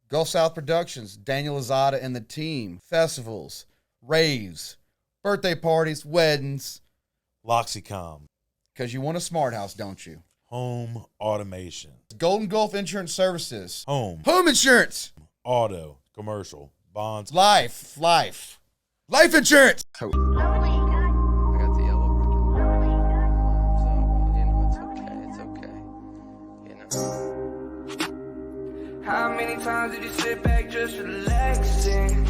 Gulf South Productions, Daniel Lozada and the team, festivals, raves, birthday parties, weddings. Loxicom. Because you want a smart house, don't you? Home automation. Golden Gulf Insurance Services. Home. Home insurance. Auto. Commercial. Bonds. Life insurance. I got the yellow ribbon. So, it's okay. How many times did you sit back just relaxing?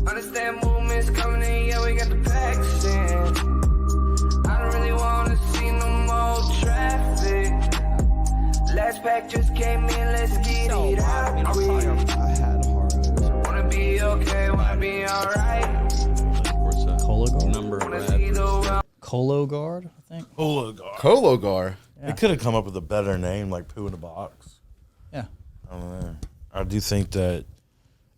Understand movements coming in, yeah, we got the packs in. I don't really wanna see no more traffic. Last pack just came in, let's get it out quick. I had a hard Wanna be okay, wanna be alright. Cologuard, I think. Cologar. Yeah. They could have come up with a better name, like poo in a box. Yeah. I don't know. I do think that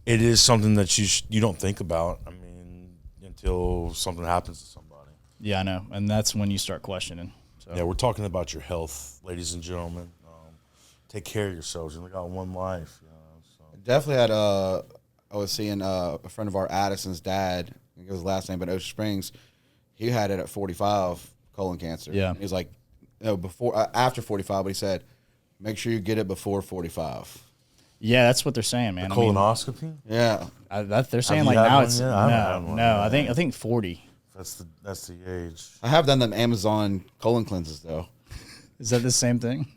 it is something that you don't think about. I mean, until something happens to somebody. Yeah, I know, and that's when you start questioning. So. Yeah, we're talking about your health, ladies and gentlemen. Take care of yourselves. You only got one life. You know, so. Definitely had I was seeing a friend of our Addison's dad. I think it was his last name, but Ocean Springs. He had it at 45, colon cancer. Yeah. He was like, after 45, but he said, make sure you get it before 45. Yeah, that's what they're saying, man. Colonoscopy? Yeah. They're saying Have like you now had it's one yet? I haven't had one no. yet. I think 40. That's the age. I have done them Amazon colon cleanses, though. Is that the same thing?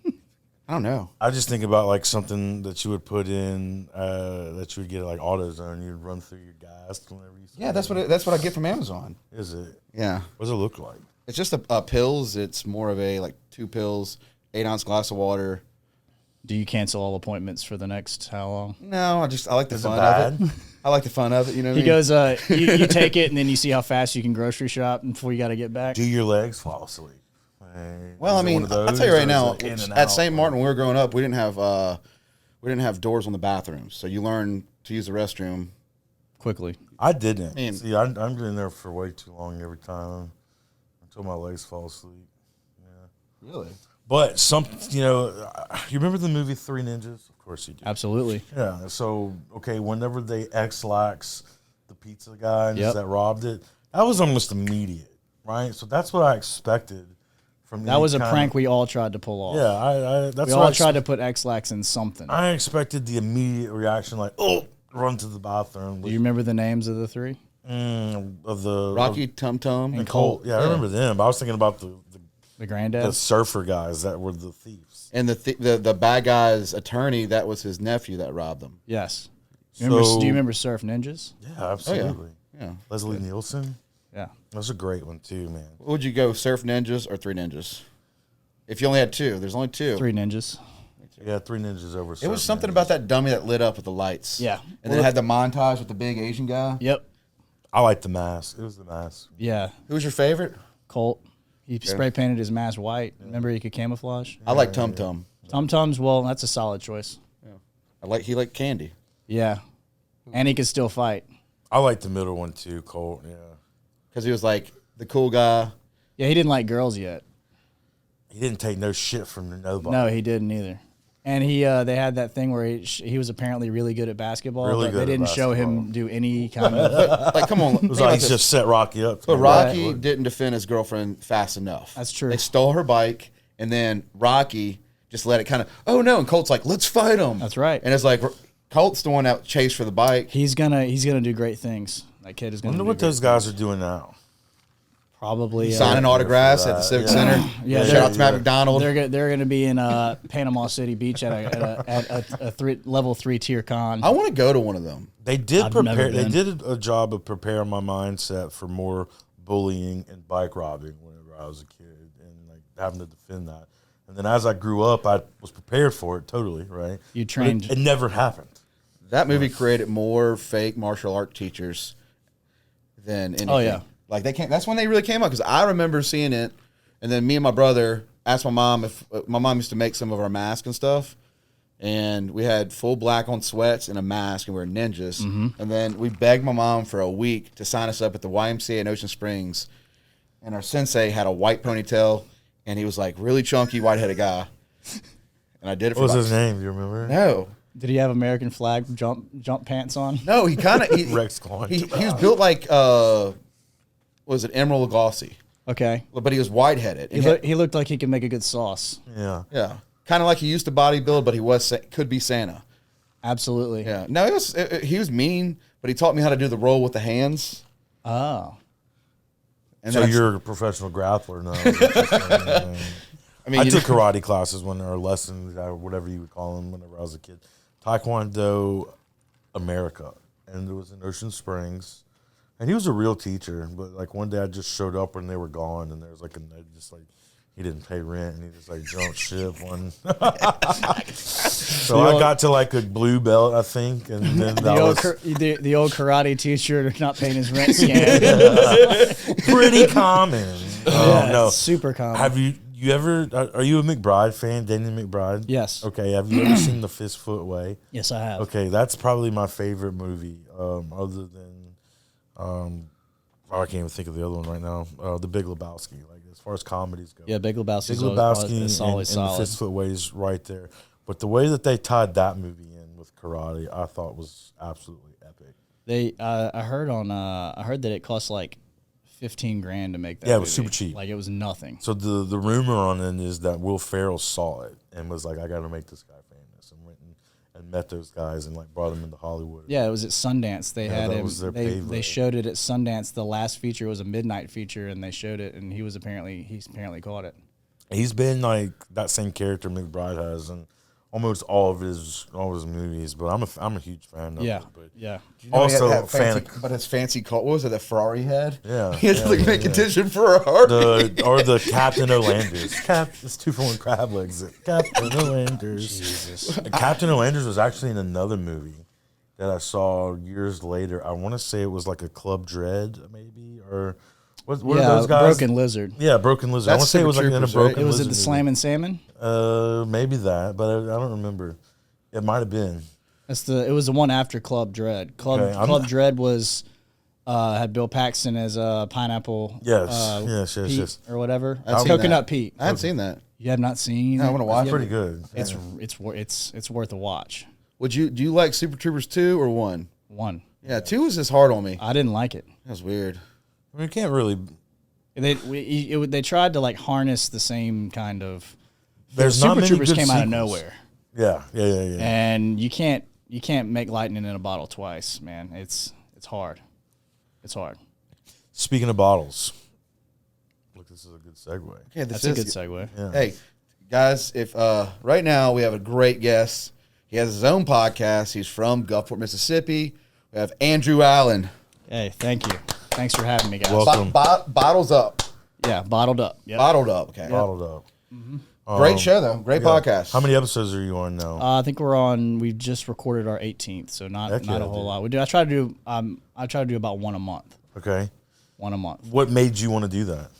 I don't know. I just think about like something that you would put in that you would get like AutoZone. You'd run through your gas whenever you. Yeah, that's what I get from Amazon. Is it? Yeah. What does it look like? It's just a pills. It's more of a 2 pills, 8-ounce glass of water. Do you cancel all appointments for the next how long? No, I like the Is it fun bad? of it. I like the fun of it. You know what He I mean? goes, you take it and then you see how fast you can grocery shop before you got to get back. Do your legs fall asleep? Well, I Is it mean, one of those, I'll tell you or right is now, it in and at out? St. Martin when we were growing up, we didn't have doors on the bathrooms, so you learn to use the restroom Quickly. I didn't. Man. See, I'm in there for way too long every time until my legs fall asleep. Yeah. Really? But you remember the movie Three Ninjas? Of course you do. Absolutely. Yeah. So whenever they X-lax the pizza guy Yep. that robbed it, that was almost immediate, right? So that's what I expected from That was a prank we all tried to pull off. Yeah, that's we what all tried to put X-Lax in something. I expected the immediate reaction, like run to the bathroom. Do you remember the names of the three? Of the Rocky, Tum Tum, and Colt? Yeah, I remember them. But I was thinking about the granddad, surfer guys that were the thieves, and the bad guy's attorney. That was his nephew that robbed them. Yes. Do So- you remember Surf Ninjas? Yeah, absolutely. Yeah. Leslie Nielsen. Yeah. That's a great one too, man. What would you go, Surf Ninjas or Three Ninjas? If you only had two, there's only two. Three Ninjas. Yeah, Three Ninjas over. It was something about that dummy that lit up with the lights. Yeah. And then it had the montage with the big Asian guy. Yep. I like the mask. It was the mask. Yeah. Who was your favorite? Colt. He spray painted his mask white. Remember he could camouflage? I like Tum Tum. Tum Tums, well, that's a solid choice. He liked candy. Yeah. And he could still fight. I like the middle one too, Colt. Yeah. Because he was like the cool guy. Yeah, he didn't like girls yet. He didn't take no shit from nobody. No, he didn't either. And they had that thing where he was apparently really good at basketball, Really but good they at didn't show him basketball. do any kind of. Like, come on. It was like he just set Rocky up. But Rocky didn't defend his girlfriend fast enough. That's true. They stole her bike, and then Rocky just let it kind of, oh no, and Colt's like, let's fight him. That's right. And it's like, Colt's the one that chased for the bike. He's gonna do great things. That kid is I gonna. wonder do what great those guys are doing now. Probably Signing autographs at the Civic Center. Yeah, Shout out to Matt McDonald. They're going to be in Panama City Beach at a level 3 tier con. I want to go to one of them. They did I've never prepare. They been. did a job of preparing my mindset for more bullying and bike robbing whenever I was a kid, and like having to defend that. And then as I grew up, I was prepared for it totally. Right? You But trained. It never happened. That movie created more fake martial art teachers than anything. Oh, yeah. Like that's when they really came out, because I remember seeing it, and then me and my brother asked my mom if my mom used to make some of our masks and stuff, and we had full black on sweats and a mask, and we were ninjas. Mm-hmm. And then we begged my mom for a week to sign us up at the YMCA in Ocean Springs, and our sensei had a white ponytail, and he was like really chunky, white-headed guy, and I did it for What was about- his name? Do you remember? No. Did he have American flag jump pants on? No, he kind of Rex Klein. he was built like was it Emerald Lagasse? Okay. But he was white headed. He looked like he could make a good sauce. Yeah. Yeah, kind of like he used to bodybuild, but he could be Santa. Absolutely. Yeah. No, he was mean, but he taught me how to do the roll with the hands. Oh. And So that's- you're a professional grappler now. I mean, I you took know- karate classes or lessons, or whatever you would call them, whenever I was a kid. Taekwondo America, and it was in Ocean Springs, and he was a real teacher. But like one day, I just showed up when they were gone, and there was like he didn't pay rent, and he just like jumped ship one. So I got to like a blue belt, I think, and then that was The old karate teacher not paying his rent scam. pretty common. No, Super common. have you ever? Are you a McBride fan, Danny McBride? Yes. Okay. Have you ever seen The Fistfoot Way? Yes, I have. Okay, that's probably my favorite movie, other than, I can't even think of the other one right now. The Big Lebowski. Like as far as comedies go, Yeah, Big Lebowski. Big Lebowski is and always solid. Fistfoot Way is right there. But the way that they tied that movie in with karate, I thought was absolutely epic. I heard that it cost like $15,000 to make that. Yeah, it was movie. super cheap. Like it was nothing. So the rumor on it is that Will Ferrell saw it and was like, I got to make this guy famous, and went and met those guys and like brought them into Hollywood. Yeah, it was at Sundance. They had that him. was their They payday. showed it at Sundance. The last feature was a midnight feature, and they showed it, and he's apparently caught it. He's been like that same character McBride has in almost all of his movies, but I'm a huge fan of Yeah, it. But yeah. You know, he had also that fan fancy, but his fancy car. What was it? That Ferrari he had. Yeah, He had to yeah, like yeah, make yeah. condition for a heart. the Captain O'Landers. It's 2 for 1 crab legs. Captain O'Landers. Jesus. Captain O'Landers was actually in another movie that I saw years later. I want to say it was like a Club Dread, maybe, or what are those guys? Broken Lizard. Yeah, Broken Lizard. I That's want to say it was like in a Super Troopers, Broken right? It was Lizard at the movie. Slam and Salmon. Maybe that, but I don't remember. It might have been. It was the one after Club Dread. Okay, Club Dread was had Bill Paxton as Pineapple. Yes, Pete yes. or whatever. I've seen Coconut that. Pete. I hadn't seen that. You have not seen? No, I wanna watch Yeah, Pretty good. It's worth a watch. Do you like Super Troopers 2 or 1? 1. Yeah, 2 was just hard on me. I didn't like it. That was weird. I mean, you can't really. They tried to like harness the same kind of. There's Super not many Troopers good came out of sequels. nowhere, Yeah. and you can't make lightning in a bottle twice, man. It's hard. It's hard. Speaking of bottles, look, this is a good segue. Okay, That's a good segue. Yeah. Hey, guys, if right now we have a great guest. He has his own podcast. He's from Gulfport, Mississippi. We have Andrew Allen. Hey, thank you. Thanks for having me, guys. Welcome. Bottles up. Yeah, bottled up. Yep. Bottled up. Okay. Bottled up. Great show though. Great podcast. How many episodes are you on now? I think we just recorded our 18th, so not Heck yeah, a whole dude. lot. I try to do about one a month. Okay. One a month. What made you want to do that?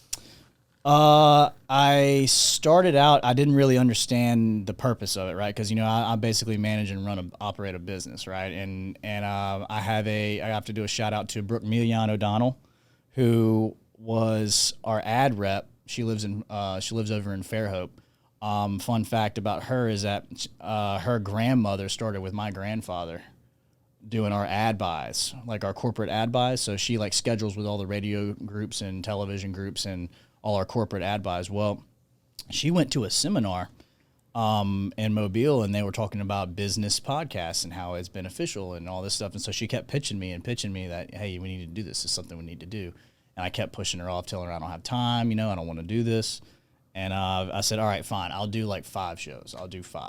I started out, I didn't really understand the purpose of it, right? Because, I basically manage and operate a business, right? And I have to do a shout out to Brooke Millian O'Donnell, who was our ad rep. She lives over in Fairhope. Fun fact about her is that her grandmother started with my grandfather doing our ad buys, like our corporate ad buys. So she like schedules with all the radio groups and television groups and all our corporate ad buys. Well, she went to a seminar in Mobile, and they were talking about business podcasts and how it's beneficial and all this stuff. And so she kept pitching me that, hey, we need to do this. It's something we need to do. And I kept pushing her off, telling her I don't have time, I don't want to do this. And I said, all right, fine. I'll do like 5 shows. I'll do 5.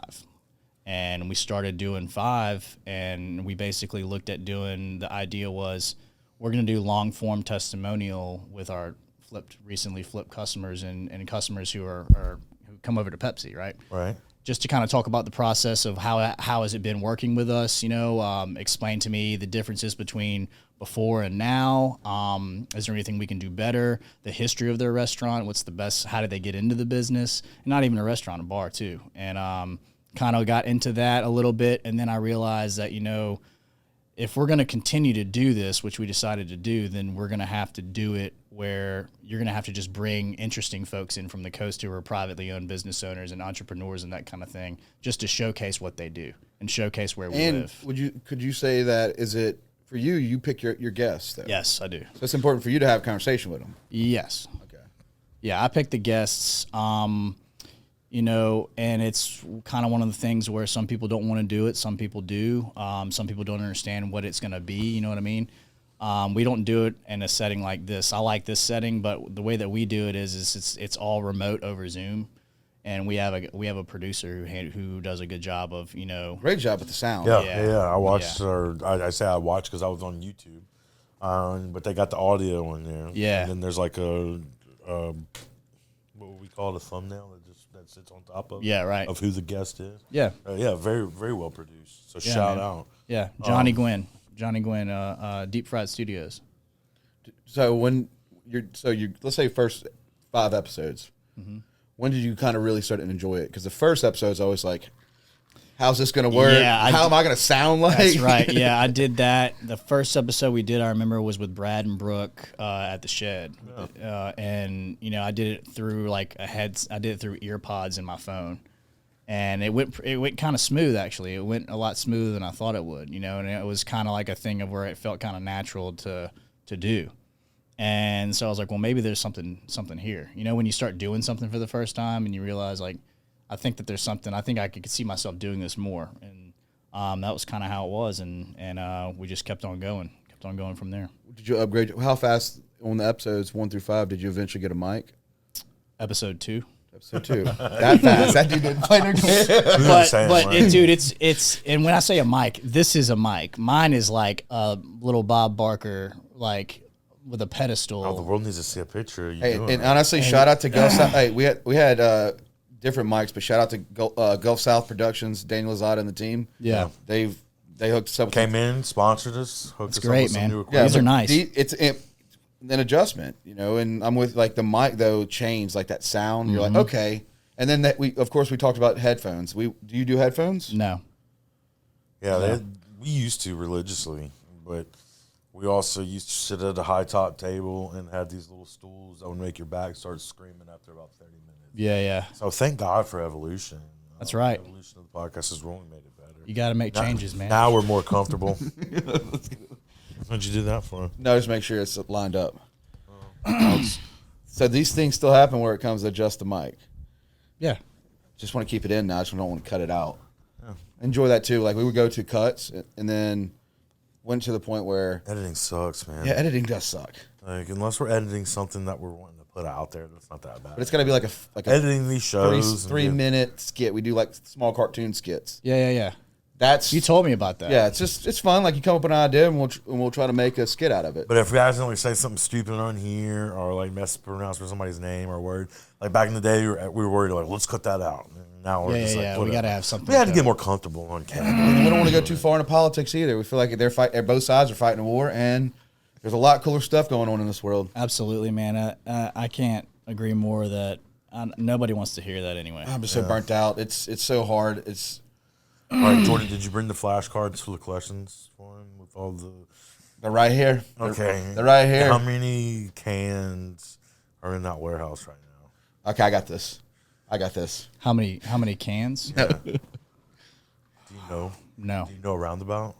And we started doing 5, and we basically looked at the idea was we're going to do long form testimonial with our recently flipped customers and customers who who come over to Pepsi, right? Right. Just to kind of talk about the process of how has it been working with us, explain to me the differences between before and now. Is there anything we can do better? The history of their restaurant, what's the best, how did they get into the business? And not even a restaurant, a bar too. And kind of got into that a little bit. And then I realized that, if we're going to continue to do this, which we decided to do, then we're going to have to do it where you're going to have to just bring interesting folks in from the coast who are privately owned business owners and entrepreneurs and that kind of thing, just to showcase what they do and showcase where we live. Could you say that, is it for you, you pick your guests though? Yes, I do. So it's important for you to have a conversation with them. Yes. Okay. Yeah, I pick the guests. You know, and it's kind of one of the things where some people don't want to do it. Some people do. Some people don't understand what it's going to be. You know what I mean? We don't do it in a setting like this. I like this setting, but the way that we do it is it's all remote over Zoom, and we have a producer who does a good job of, you know, Great job with the sound. Yeah. I watched, or I say I watched because I was on YouTube, but they got the audio in there. Yeah. And then there's like a what would we call it, a thumbnail that sits on top of of who the guest is. Yeah. Very very well produced. So Yeah, shout man. out. Yeah, Johnny Gwynn, Deep Fried Studios. So when you're let's say first 5 episodes, when did you kind of really start to enjoy it? Because the first episode is always like, how's this going to work? Yeah, How am I going to sound like? That's right. Yeah, I did that. The first episode we did, I remember, was with Brad and Brooke at the shed, and you know, I did it through I did it through ear pods in my phone, and it went kind of smooth actually. It went a lot smoother than I thought it would. You know, and it was kind of like a thing of where it felt kind of natural to do. And so I was like, well, maybe there's something here. You know, when you start doing something for the first time and you realize, like, I think that there's something. I think I could see myself doing this more. And that was kind of how it was. And we just kept on going from there. Did you upgrade? How fast on the episodes 1 through 5 did you eventually get a mic? Episode 2. Episode 2. That fast. That dude didn't play no games. Dude, it's and when I say a mic, this is a mic. Mine is like a little Bob Barker, like, with a pedestal. Oh, the world needs to see a picture of you Hey, doing and that. honestly, shout out to Gulf South. Hey, we had different mics, but shout out to Gulf South Productions, Daniel Lazada and the team. Yeah. They hooked us up. Came in, sponsored us, hooked us great, up with some man. new Yeah, equipment. These are nice. It's an adjustment, you know. And I'm with, like, the mic though changed, like that sound. You're like, okay. And then we talked about headphones. Do you do headphones? No. Yeah, we used to religiously, but we also used to sit at a high top table and had these little stools that would make your back start screaming after about 30 minutes. Yeah. So thank God for evolution. That's right. Evolution of the podcast has really made it better. You got to make changes, man. Now we're more comfortable. What'd you do that for? No, just make sure it's lined up. So these things still happen where it comes to adjust the mic. Yeah. Just want to keep it in now. I just don't want to cut it out. Enjoy that too. Like, we would go to cuts and then went to the point where Editing sucks, man. yeah, editing does suck. Like, unless we're editing something that we're wanting to put out there, that's not that bad. But it's got to be like a editing these shows. 3-minute skit. We do like small cartoon skits. Yeah. That's You told me about that. yeah. it's fun. Like, you come up with an idea and we'll try to make a skit out of it. But if we accidentally say something stupid on here or like mispronounce somebody's name or word, like back in the day, we were worried, like, let's cut that out. And now we're just like, We whatever. got to have something. We had to get more comfortable on camera. And we don't want to go too far into politics either. We feel like both sides are fighting a war, and there's a lot cooler stuff going on in this world. Absolutely, man. I can't agree more that nobody wants to hear that anyway. I'm just so burnt out. It's so hard. All right, Jordan, did you bring the flashcards for the questions for him with all the... They're right here. Okay. They're right here. How many cans are in that warehouse right now? Okay, I got this. How many cans? Do you know? No. Do you know a roundabout?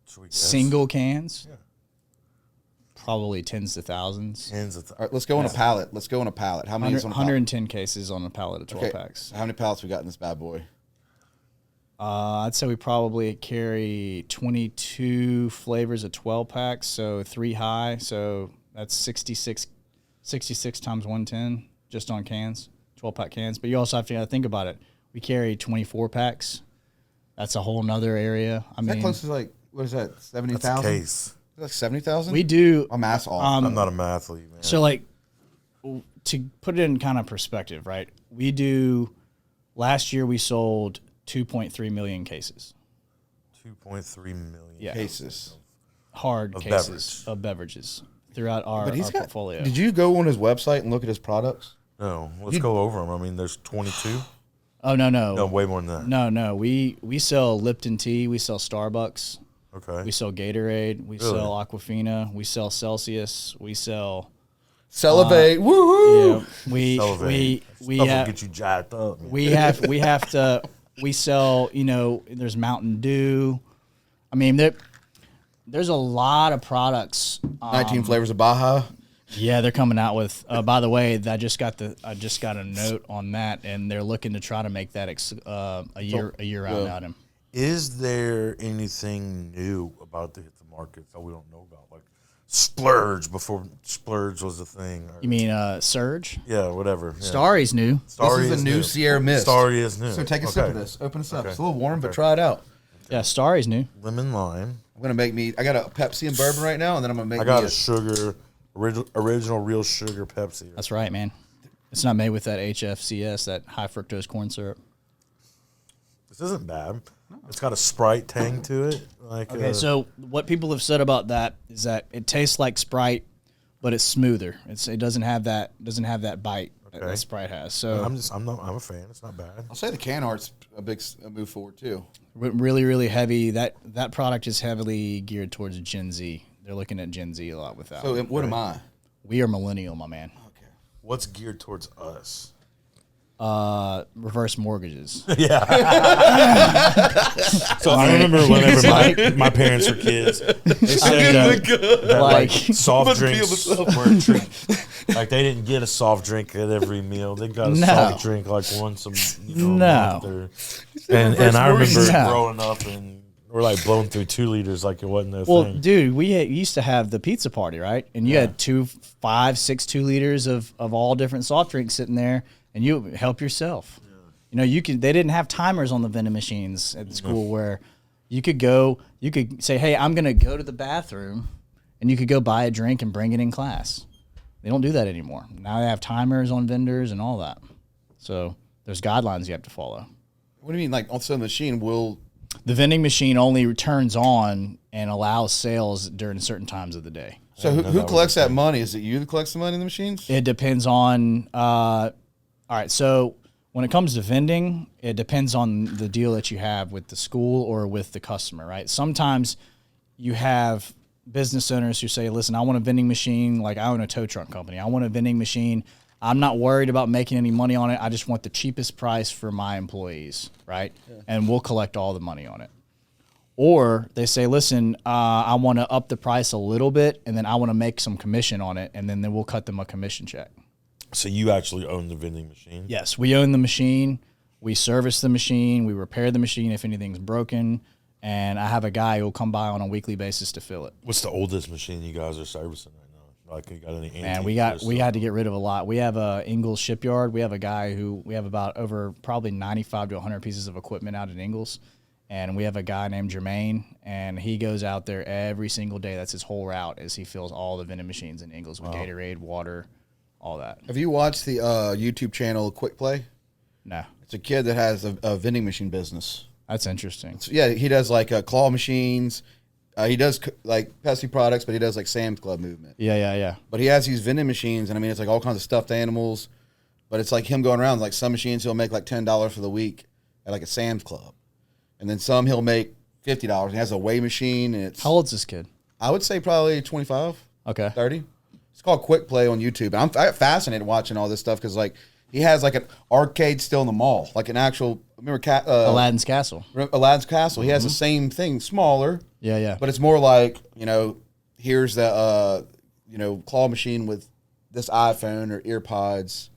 Should we guess? Single cans? Yeah. Probably tens to thousands. Tens of All right, let's go on a pallet. How many is on a pallet? 110 cases on a pallet of 12 Okay. packs. How many pallets we got in this bad boy? I'd say we probably carry 22 flavors of 12 packs, so 3 high. So that's 66 times 110 just on cans, 12-pack cans. But you also have to think about it. We carry 24 packs. That's a whole nother area. I Is that mean, close to, like, what is that, 70,000? That's a case. Like 70,000? we do. I'm ass off. I'm not a mathlete, man. So, like, to put it in kind of perspective, right? We do. Last year we sold 2.3 million cases. 2.3 million cases. Hard Of cases of beverages throughout our portfolio. Did you go on his website and look at his products? No, let's go over them. I mean, there's 22. Oh no, No, way more than that. no. We sell Lipton tea. We sell Starbucks. Okay. We sell Gatorade. We sell Aquafina. We sell Celsius. We sell. Celebrate. Woohoo! Yeah, we Stuff will have get you jacked up. Man. we have to. We sell. There's Mountain Dew. I mean, there's a lot of products. 19 flavors of Baja. Yeah, they're coming out with. By the way, I just got a note on that, and they're looking to try to make that a year out out him. Is there anything new about to hit the market that we don't know about, like Splurge before Splurge was a thing? Or, You mean Surge? yeah, whatever. Yeah. Starry's new. Starry This is a new Sierra Mist. Starry is new. So take a sip of this. Open this up. It's a little warm, but try it out. Yeah, Starry's new. Lemon lime. I'm gonna make me. I got a Pepsi and bourbon right now, and then I'm gonna make. I got me a sugar, original real sugar Pepsi. That's right, man. It's not made with that HFCS, that high fructose corn syrup. This isn't bad. It's got a Sprite tang to it. Like Okay, so what people have said about that is that it tastes like Sprite, but it's smoother. It doesn't have that bite that Sprite has. So I'm a fan. It's not bad. I'll say the can art's a big move forward too. really, really heavy. That product is heavily geared towards Gen Z. They're looking at Gen Z a lot with that. So what am I? We are millennial, my man. Okay. What's geared towards us? Reverse mortgages. Yeah. So I remember whenever my parents were kids, they said that like soft drinks were a treat. Like they didn't get a soft drink at every meal. They got a soft drink like once a month. And I remember growing up and we're like blowing through 2 liters like it wasn't no thing. Well, dude, we used to have the pizza party, right? And you had 2, 5, 6 2 liters of all different soft drinks sitting there. And you help yourself. Yeah. They didn't have timers on the vending machines at the school where you could say, hey, I'm going to go to the bathroom, and you could go buy a drink and bring it in class. They don't do that anymore. Now they have timers on vendors and all that. So there's guidelines you have to follow. What do you mean? Like, also the machine will... The vending machine only turns on and allows sales during certain times of the day. So who collects that money? Is it you that collects the money in the machines? It depends on... all right, so when it comes to vending, it depends on the deal that you have with the school or with the customer, right? Sometimes you have business owners who say, listen, I want a vending machine, like I own a tow truck company. I want a vending machine. I'm not worried about making any money on it. I just want the cheapest price for my employees, right? Yeah. And we'll collect all the money on it. Or they say, listen, I want to up the price a little bit, and then I want to make some commission on it, and then we'll cut them a commission check. So you actually own the vending machine? Yes, we own the machine. We service the machine. We repair the machine if anything's broken. And I have a guy who'll come by on a weekly basis to fill it. What's the oldest machine you guys are servicing right now? Like, you got any? Man, we had to get rid of a lot. We have a Ingalls shipyard. We have a guy who we have about over probably 95 to 100 pieces of equipment out at Ingalls. And we have a guy named Jermaine, and he goes out there every single day. That's his whole route, is he fills all the vending machines in Ingalls with Gatorade, water, all that. Have you watched the YouTube channel Quick Play? No. It's a kid that has a vending machine business. That's interesting. He does like claw machines. He does like Pepsi products, but he does like Sam's Club movement. Yeah. But he has these vending machines, and I mean, it's like all kinds of stuffed animals. But it's like him going around. Like some machines he'll make like $10 for the week at like a Sam's Club, and then some he'll make $50. He has a weigh machine, and it's How old's this kid? I would say probably 25, Okay. 30. It's called Quick Play on YouTube. And I get fascinated watching all this stuff because like he has like an arcade still in the mall, like an actual Aladdin's Castle. Aladdin's Castle. He has the same thing, smaller. Yeah. But it's more like, here's the claw machine with this iPhone or earpods.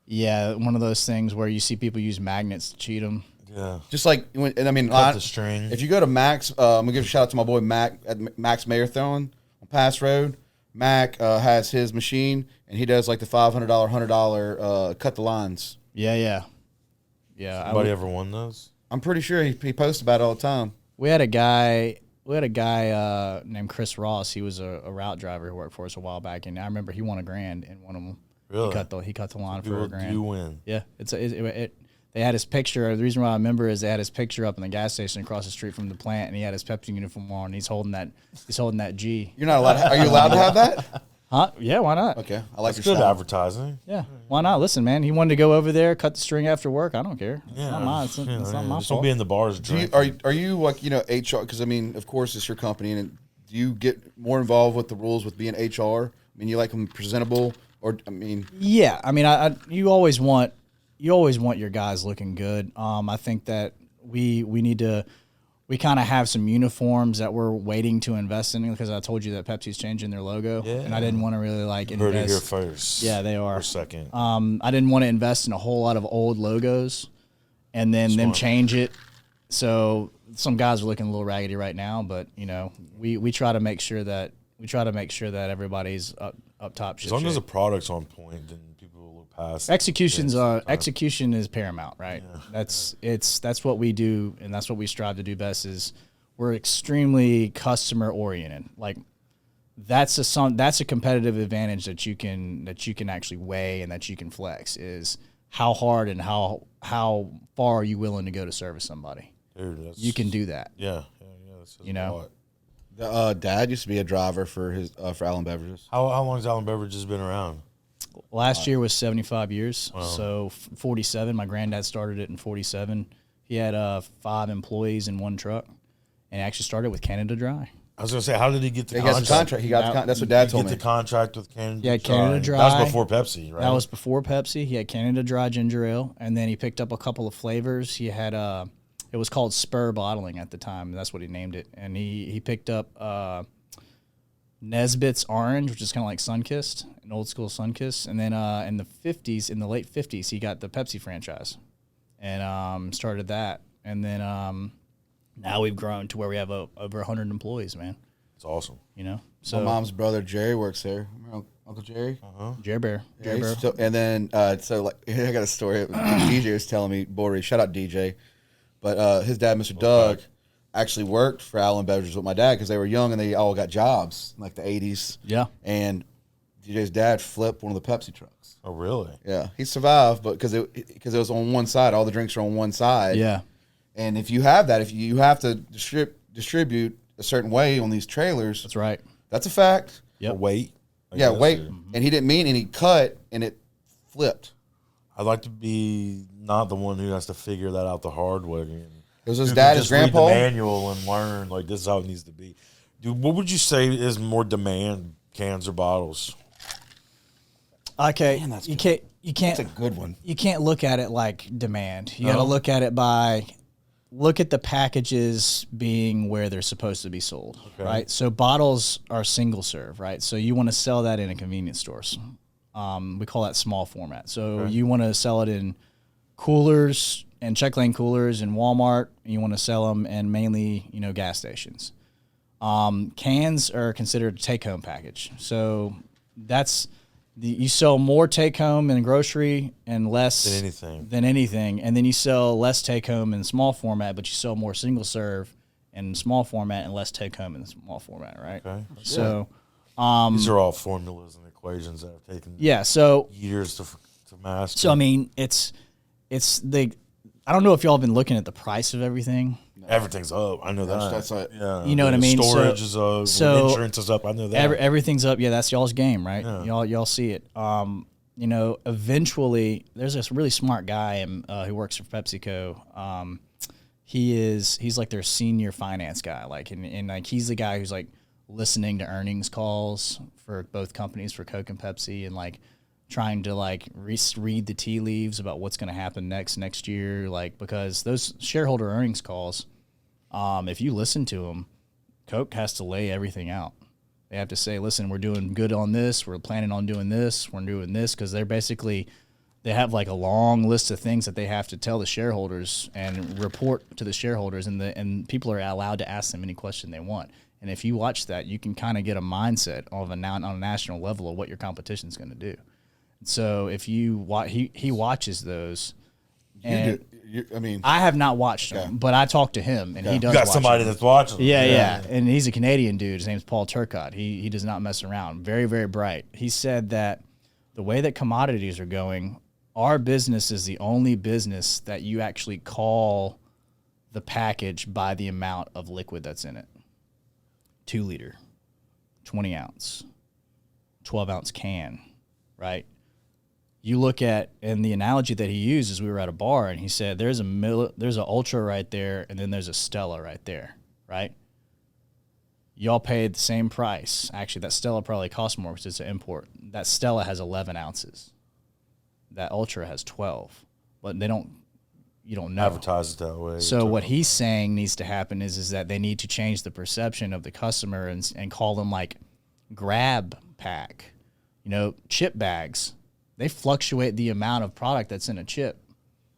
Yeah, one of those things where you see people use magnets to cheat them. Yeah. Just like, and I mean, Cut the string. If you go to Max, I'm gonna give a shout out to my boy Mac at Max Marathon on Pass Road. Mac has his machine, and he does like the $500, $100 cut the lines. Yeah. Anybody ever won those? I'm pretty sure he posts about it all the time. We had a guy named Chris Ross. He was a route driver who worked for us a while back, and I remember he won $1,000 in one of them. Really? He cut the line for $1,000. You win. Yeah, they had his picture. The reason why I remember is they had his picture up in the gas station across the street from the plant, and he had his Pepsi uniform on. And he's holding that G. You're not allowed. Are you allowed to have that? Huh? Yeah, why not? Okay, I like That's your good style. advertising. Yeah, why not? Listen, man, he wanted to go over there, cut the string after work. I don't care. It's Yeah, not mine. It's not my just fault. don't be in the bars Do you, drinking. are you like HR? Because I mean, of course, it's your company, and do you get more involved with the rules with being HR? I mean, you like them presentable, or I mean, Yeah, I mean, you always want your guys looking good. I think that we need to. We kind of have some uniforms that we're waiting to invest in because I told you that Pepsi's changing their logo, and I didn't want to really like invest. Heard it here first. Yeah, they are. Or second. I didn't want to invest in a whole lot of old logos, and then them change it. So some guys are looking a little raggedy right now, but we try to make sure that everybody's up top. As long as the product's on point, then people will look past. Execution is paramount, right? Yeah. That's what we do, and that's what we strive to do best. Is we're extremely customer oriented. Like that's a competitive advantage that you can actually weigh and that you can flex. Is how hard and how far are you willing to go to service somebody? Dude, You can do that. Yeah. That's a lot. the dad used to be a driver for for Allen Beverages. How long has Allen Beverages been around? Last year was 75 years, so 47. My granddad started it in 47. He had 5 employees in one truck, and actually started with Canada Dry. I was gonna say, how did he get the He contract? got the contract. He got that's what Dad told Get me. the contract with Canada. Yeah, Canada Dry. That was before Pepsi, right? That was before Pepsi. He had Canada Dry ginger ale, and then he picked up a couple of flavors. He had it was called Spur Bottling at the time. That's what he named it, and he picked up Nesbitt's Orange, which is kind of like Sunkist, an old school Sunkist, and then in the late 50s, he got the Pepsi franchise, and started that, and then now we've grown to where we have over 100 employees, man. It's awesome. So My mom's brother Jerry works there. Remember Uncle Jerry? Jerry Bear. Yeah, and then so like I got a story. DJ was telling me, Bory, shout out DJ, but his dad, Mr. Doug, actually worked for Allen Beverages with my dad because they were young and they all got jobs in like the 80s. Yeah. And DJ's dad flipped one of the Pepsi trucks. Oh, really? Yeah, he survived, but because it was on one side, all the drinks are on one side. Yeah. And if you have that, if you have to distribute a certain way on these trailers, That's right. that's a fact. Yep. Or weight. I Yeah, guess, wait. or- And he didn't mean any cut, and it flipped. I'd like to be not the one who has to figure that out the hard way. And It was his who dad, can his just read grandpa. the manual and learn like this is how it needs to be. Dude, what would you say is more demand, cans or bottles? Okay. Man, that's you good. can't That's a good one. you can't look at it like demand. You got to look at it by look at the packages being where they're supposed to be sold, right? So bottles are single serve, right? So you want to sell that in a convenience stores. We call that small format. So you want to sell it in coolers and check lane coolers in Walmart. And you want to sell them in mainly, gas stations. Cans are considered a take-home package. So you sell more take-home in grocery and less Than anything. and then you sell less take-home in small format, but you sell more single-serve in small format and less take-home in small format, right? Okay. So, These are all formulas and equations that have taken so years to master. I mean, it's I don't know if y'all have been looking at the price of everything. Everything's up. I know that. That's like, Yeah, You know what I mean? Storage is up. so Insurance is up. I know that. Everything's up. Yeah, that's y'all's game, right? Yeah. Y'all see it. Eventually, there's this really smart guy who works for PepsiCo. He's like their senior finance guy. And he's the guy who's like listening to earnings calls for both companies, for Coke and Pepsi, and like trying to like read the tea leaves about what's going to happen next year. Like, because those shareholder earnings calls, if you listen to them, Coke has to lay everything out. They have to say, listen, we're doing good on this. We're planning on doing this. We're doing this, because they have like a long list of things that they have to tell the shareholders and report to the shareholders, and people are allowed to ask them any question they want. And if you watch that, you can kind of get a mindset on a national level of what your competition is going to do. So if you he watches those. And I have not watched him, but I talked to him, and he does. You got watch somebody them. that's watching. Yeah, and he's a Canadian dude. His name's Paul Turcotte. He does not mess around. Very, very bright. He said that the way that commodities are going, our business is the only business that you actually call the package by the amount of liquid that's in it. 2 liter, 20 ounce, 12-ounce can, right? You look at, and the analogy that he used is we were at a bar, and he said, there's an Ultra right there, and then there's a Stella right there, right? Y'all paid the same price. Actually, that Stella probably costs more because it's an import. That Stella has 11 ounces. That Ultra has 12. But you don't know. Advertise it that way. So what he's saying needs to happen is that they need to change the perception of the customer and call them like grab pack, chip bags. They fluctuate the amount of product that's in a chip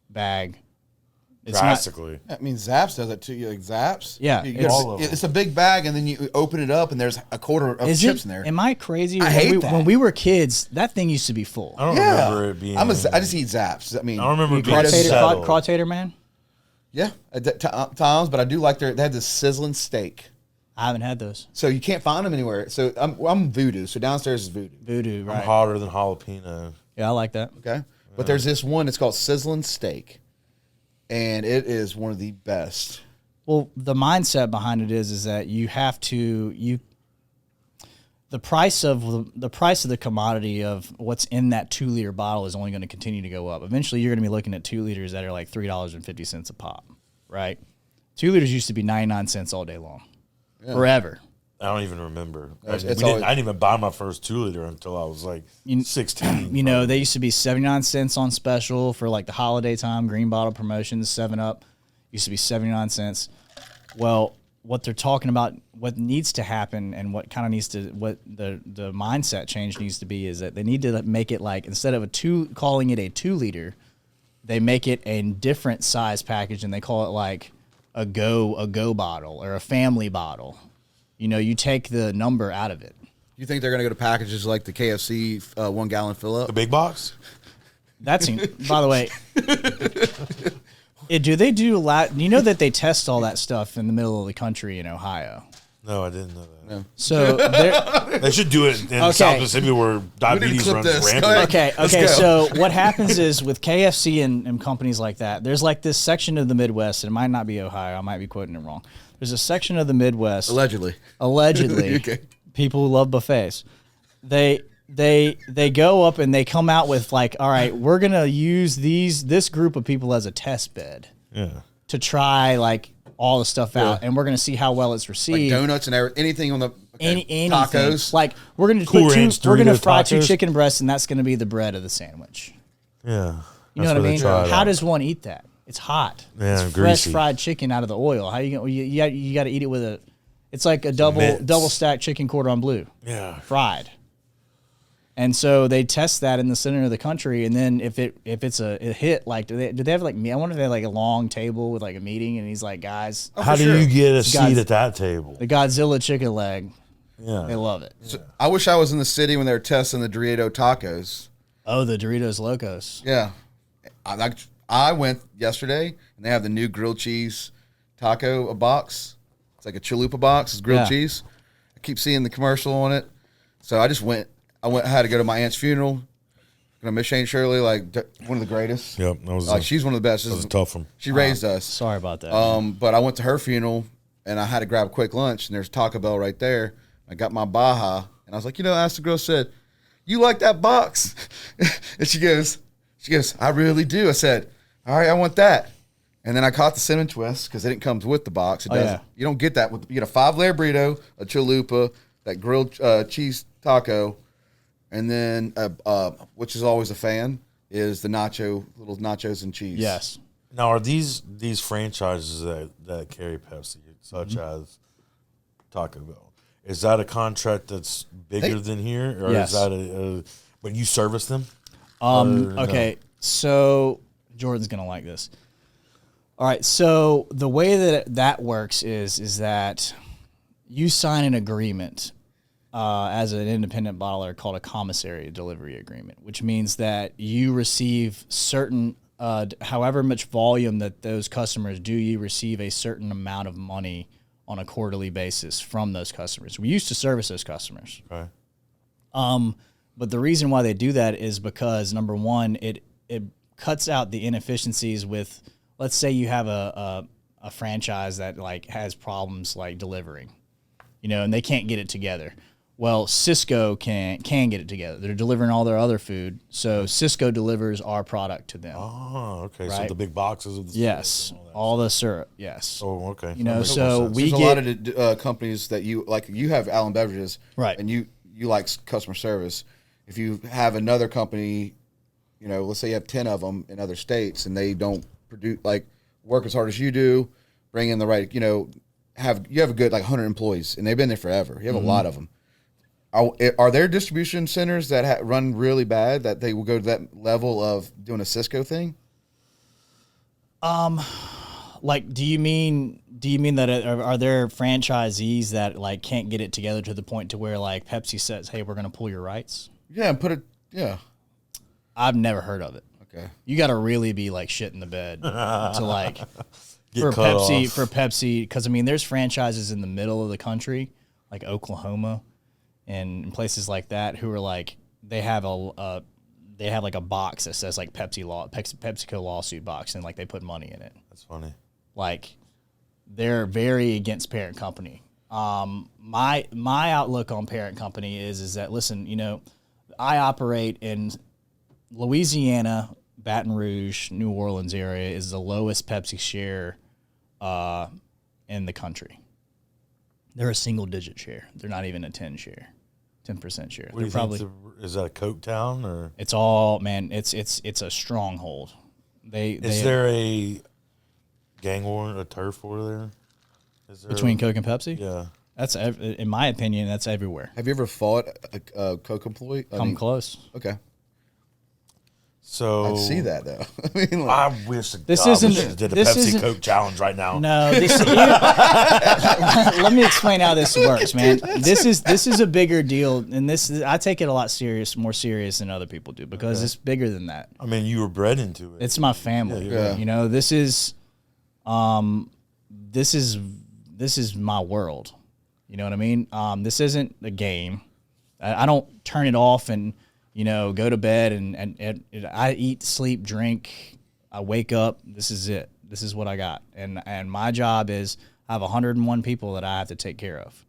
bag. It's drastically. I mean, Zapp's does it too. You like Zapp's? Yeah, It's a big bag, and then you open it up, and there's a quarter of chips in there. Am I crazy? I hate that. When we were kids, that thing used to be full. I don't remember it being. I just eat Zapp's. I mean, I don't remember it being Crawtator, settled. Crawtator, man? Yeah, at times, but I do like they had this sizzling steak. I haven't had those. So you can't find them anywhere. So I'm Voodoo. So downstairs is Voodoo. Voodoo, I'm right? hotter than jalapeno. Yeah, I like that. Okay, but there's this one. It's called sizzling steak, and it is one of the best. Well, the mindset behind it is that you have to the price of the commodity of what's in that 2-liter bottle is only going to continue to go up. Eventually, you're going to be looking at 2 liters that are like $3.50 a pop, right? 2 liters used to be 99 cents all day long, forever. I don't even remember. I It's didn't even buy my first 2-liter until I was like 16. They used to be 79 cents on special for like the holiday time, green bottle promotions, 7-Up. Used to be 79 cents. Well, what they're talking about, what needs to happen and what the mindset change needs to be is that they need to make it like, instead of calling it a 2-liter, they make it a different size package and they call it like a go bottle or a family bottle. You take the number out of it. You think they're going to go to packages like the KFC 1 gallon fill up? The big box? That's by the way. Do they do a lot? You know that they test all that stuff in the middle of the country in Ohio. No, I didn't know that. No. So they should do it in South Mississippi where diabetes clip runs this. rampant. Go ahead. Okay. So what happens is with KFC and companies like that, there's like this section of the Midwest. It might not be Ohio. I might be quoting it wrong. There's a section of the Midwest. Allegedly. Okay. People who love buffets. They go up and they come out with like, all right, we're gonna use this group of people as a test bed. Yeah. To try like all the stuff out, and we're gonna see how well it's received. Like donuts and anything on the anything. tacos. Like we're gonna Cool Ranch we're gonna fry Doritos 2 tacos. chicken breasts, and that's gonna be the bread of the sandwich. Yeah. You know what I mean? How does one eat that? It's hot. Yeah, it's greasy. fresh fried chicken out of the oil. How you got to eat it with a? It's like a double stacked chicken cordon bleu. Yeah. Fried. And so they test that in the center of the country, and then if it's a hit, like do they have like me? I wonder if they have like a long table with like a meeting, and he's like, guys, How do you get a seat at that table? the Godzilla chicken leg, Yeah. they love it. So I wish I was in the city when they were testing the Dorito tacos. Oh, the Doritos Locos. Yeah. I went yesterday, and they have the new grilled cheese taco box. It's like a chalupa box. It's grilled cheese. I keep seeing the commercial on it. So I just went. I had to go to my aunt's funeral. Gonna miss Shane Shirley, like one of the greatest. Yep. That was She's one of the best. that was a tough one. She raised us. Sorry about that. But I went to her funeral, and I had to grab a quick lunch, and there's Taco Bell right there. I got my Baja, and I was like, I asked the girl, said, "You like that box?" And she goes, "I really do." I said, "All right, I want that." And then I caught the cinnamon twist because it didn't come with the box. It doesn't. Yeah. You don't get that. You get a 5-layer burrito, a chalupa, that grilled cheese taco, and then which is always a fan is the little nachos and cheese. Yes. Now, are these franchises that carry Pepsi, such as Taco Bell, is that a contract that's bigger than here, or Yes. is that but you service them? Okay. So Jordan's gonna like this. All right. So the way that works is that you sign an agreement as an independent bottler called a commissary delivery agreement, which means that you receive certain, however much volume that those customers do, you receive a certain amount of money on a quarterly basis from those customers. We used to service those customers. Okay. But the reason why they do that is because, number one, it cuts out the inefficiencies with, let's say you have a franchise that like has problems like delivering, and they can't get it together. Well, Cisco can get it together. They're delivering all their other food, so Cisco delivers our product to them. Oh, okay. So Right. the big boxes of the Yes, syrup and all the syrup. Yes. Oh, okay. You know, That makes so more sense. we There's a get lot of companies that you like. You have Allen Beverages, Right. And you like customer service. If you have another company, you know, let's say you have 10 of them in other states, and they don't produce like work as hard as you do, bring in the right, you know, you have a good like 100 employees, and they've been there forever. You have a lot of them. Are there distribution centers that run really bad that they will go to that level of doing a Cisco thing? like, do you mean that are there franchisees that like can't get it together to the point to where like Pepsi says, "Hey, we're going to pull your rights"? Yeah, and put it. Yeah. I've never heard of it. Okay. You got to really be like shit in the bed to like Get for cut Pepsi off. for Pepsi, because I mean there's franchises in the middle of the country like Oklahoma and places like that who are like they have like a box that says like PepsiCo lawsuit box, and like they put money in it. That's funny. Like they're very against parent company. My outlook on parent company is that, listen, you know, I operate in Louisiana, Baton Rouge, New Orleans area is the lowest Pepsi share in the country. They're a single digit share. They're not even a 10% share. What do They're you probably think? Is that a Coke town or it's all, man, it's a stronghold. is there a gang war, a turf war there? Is there between Coke and Pepsi? Yeah. That's in my opinion, that's everywhere. Have you ever fought a Coke employee? Come close. Okay. So I see that though. I mean, like, I wish This God isn't- we should've did a this Pepsi isn't- Coke challenge right now. No, let me explain how this works, man. This is a bigger deal, and I take it a lot more serious than other people do because it's bigger than that. I mean, you were bred into it. It's my family. Yeah. You know, this is my world. You know what I mean? This isn't a game. I don't turn it off and, you know, go to bed and I eat, sleep, drink. I wake up. This is it. This is what I got. And my job is I have 101 people that I have to take care of.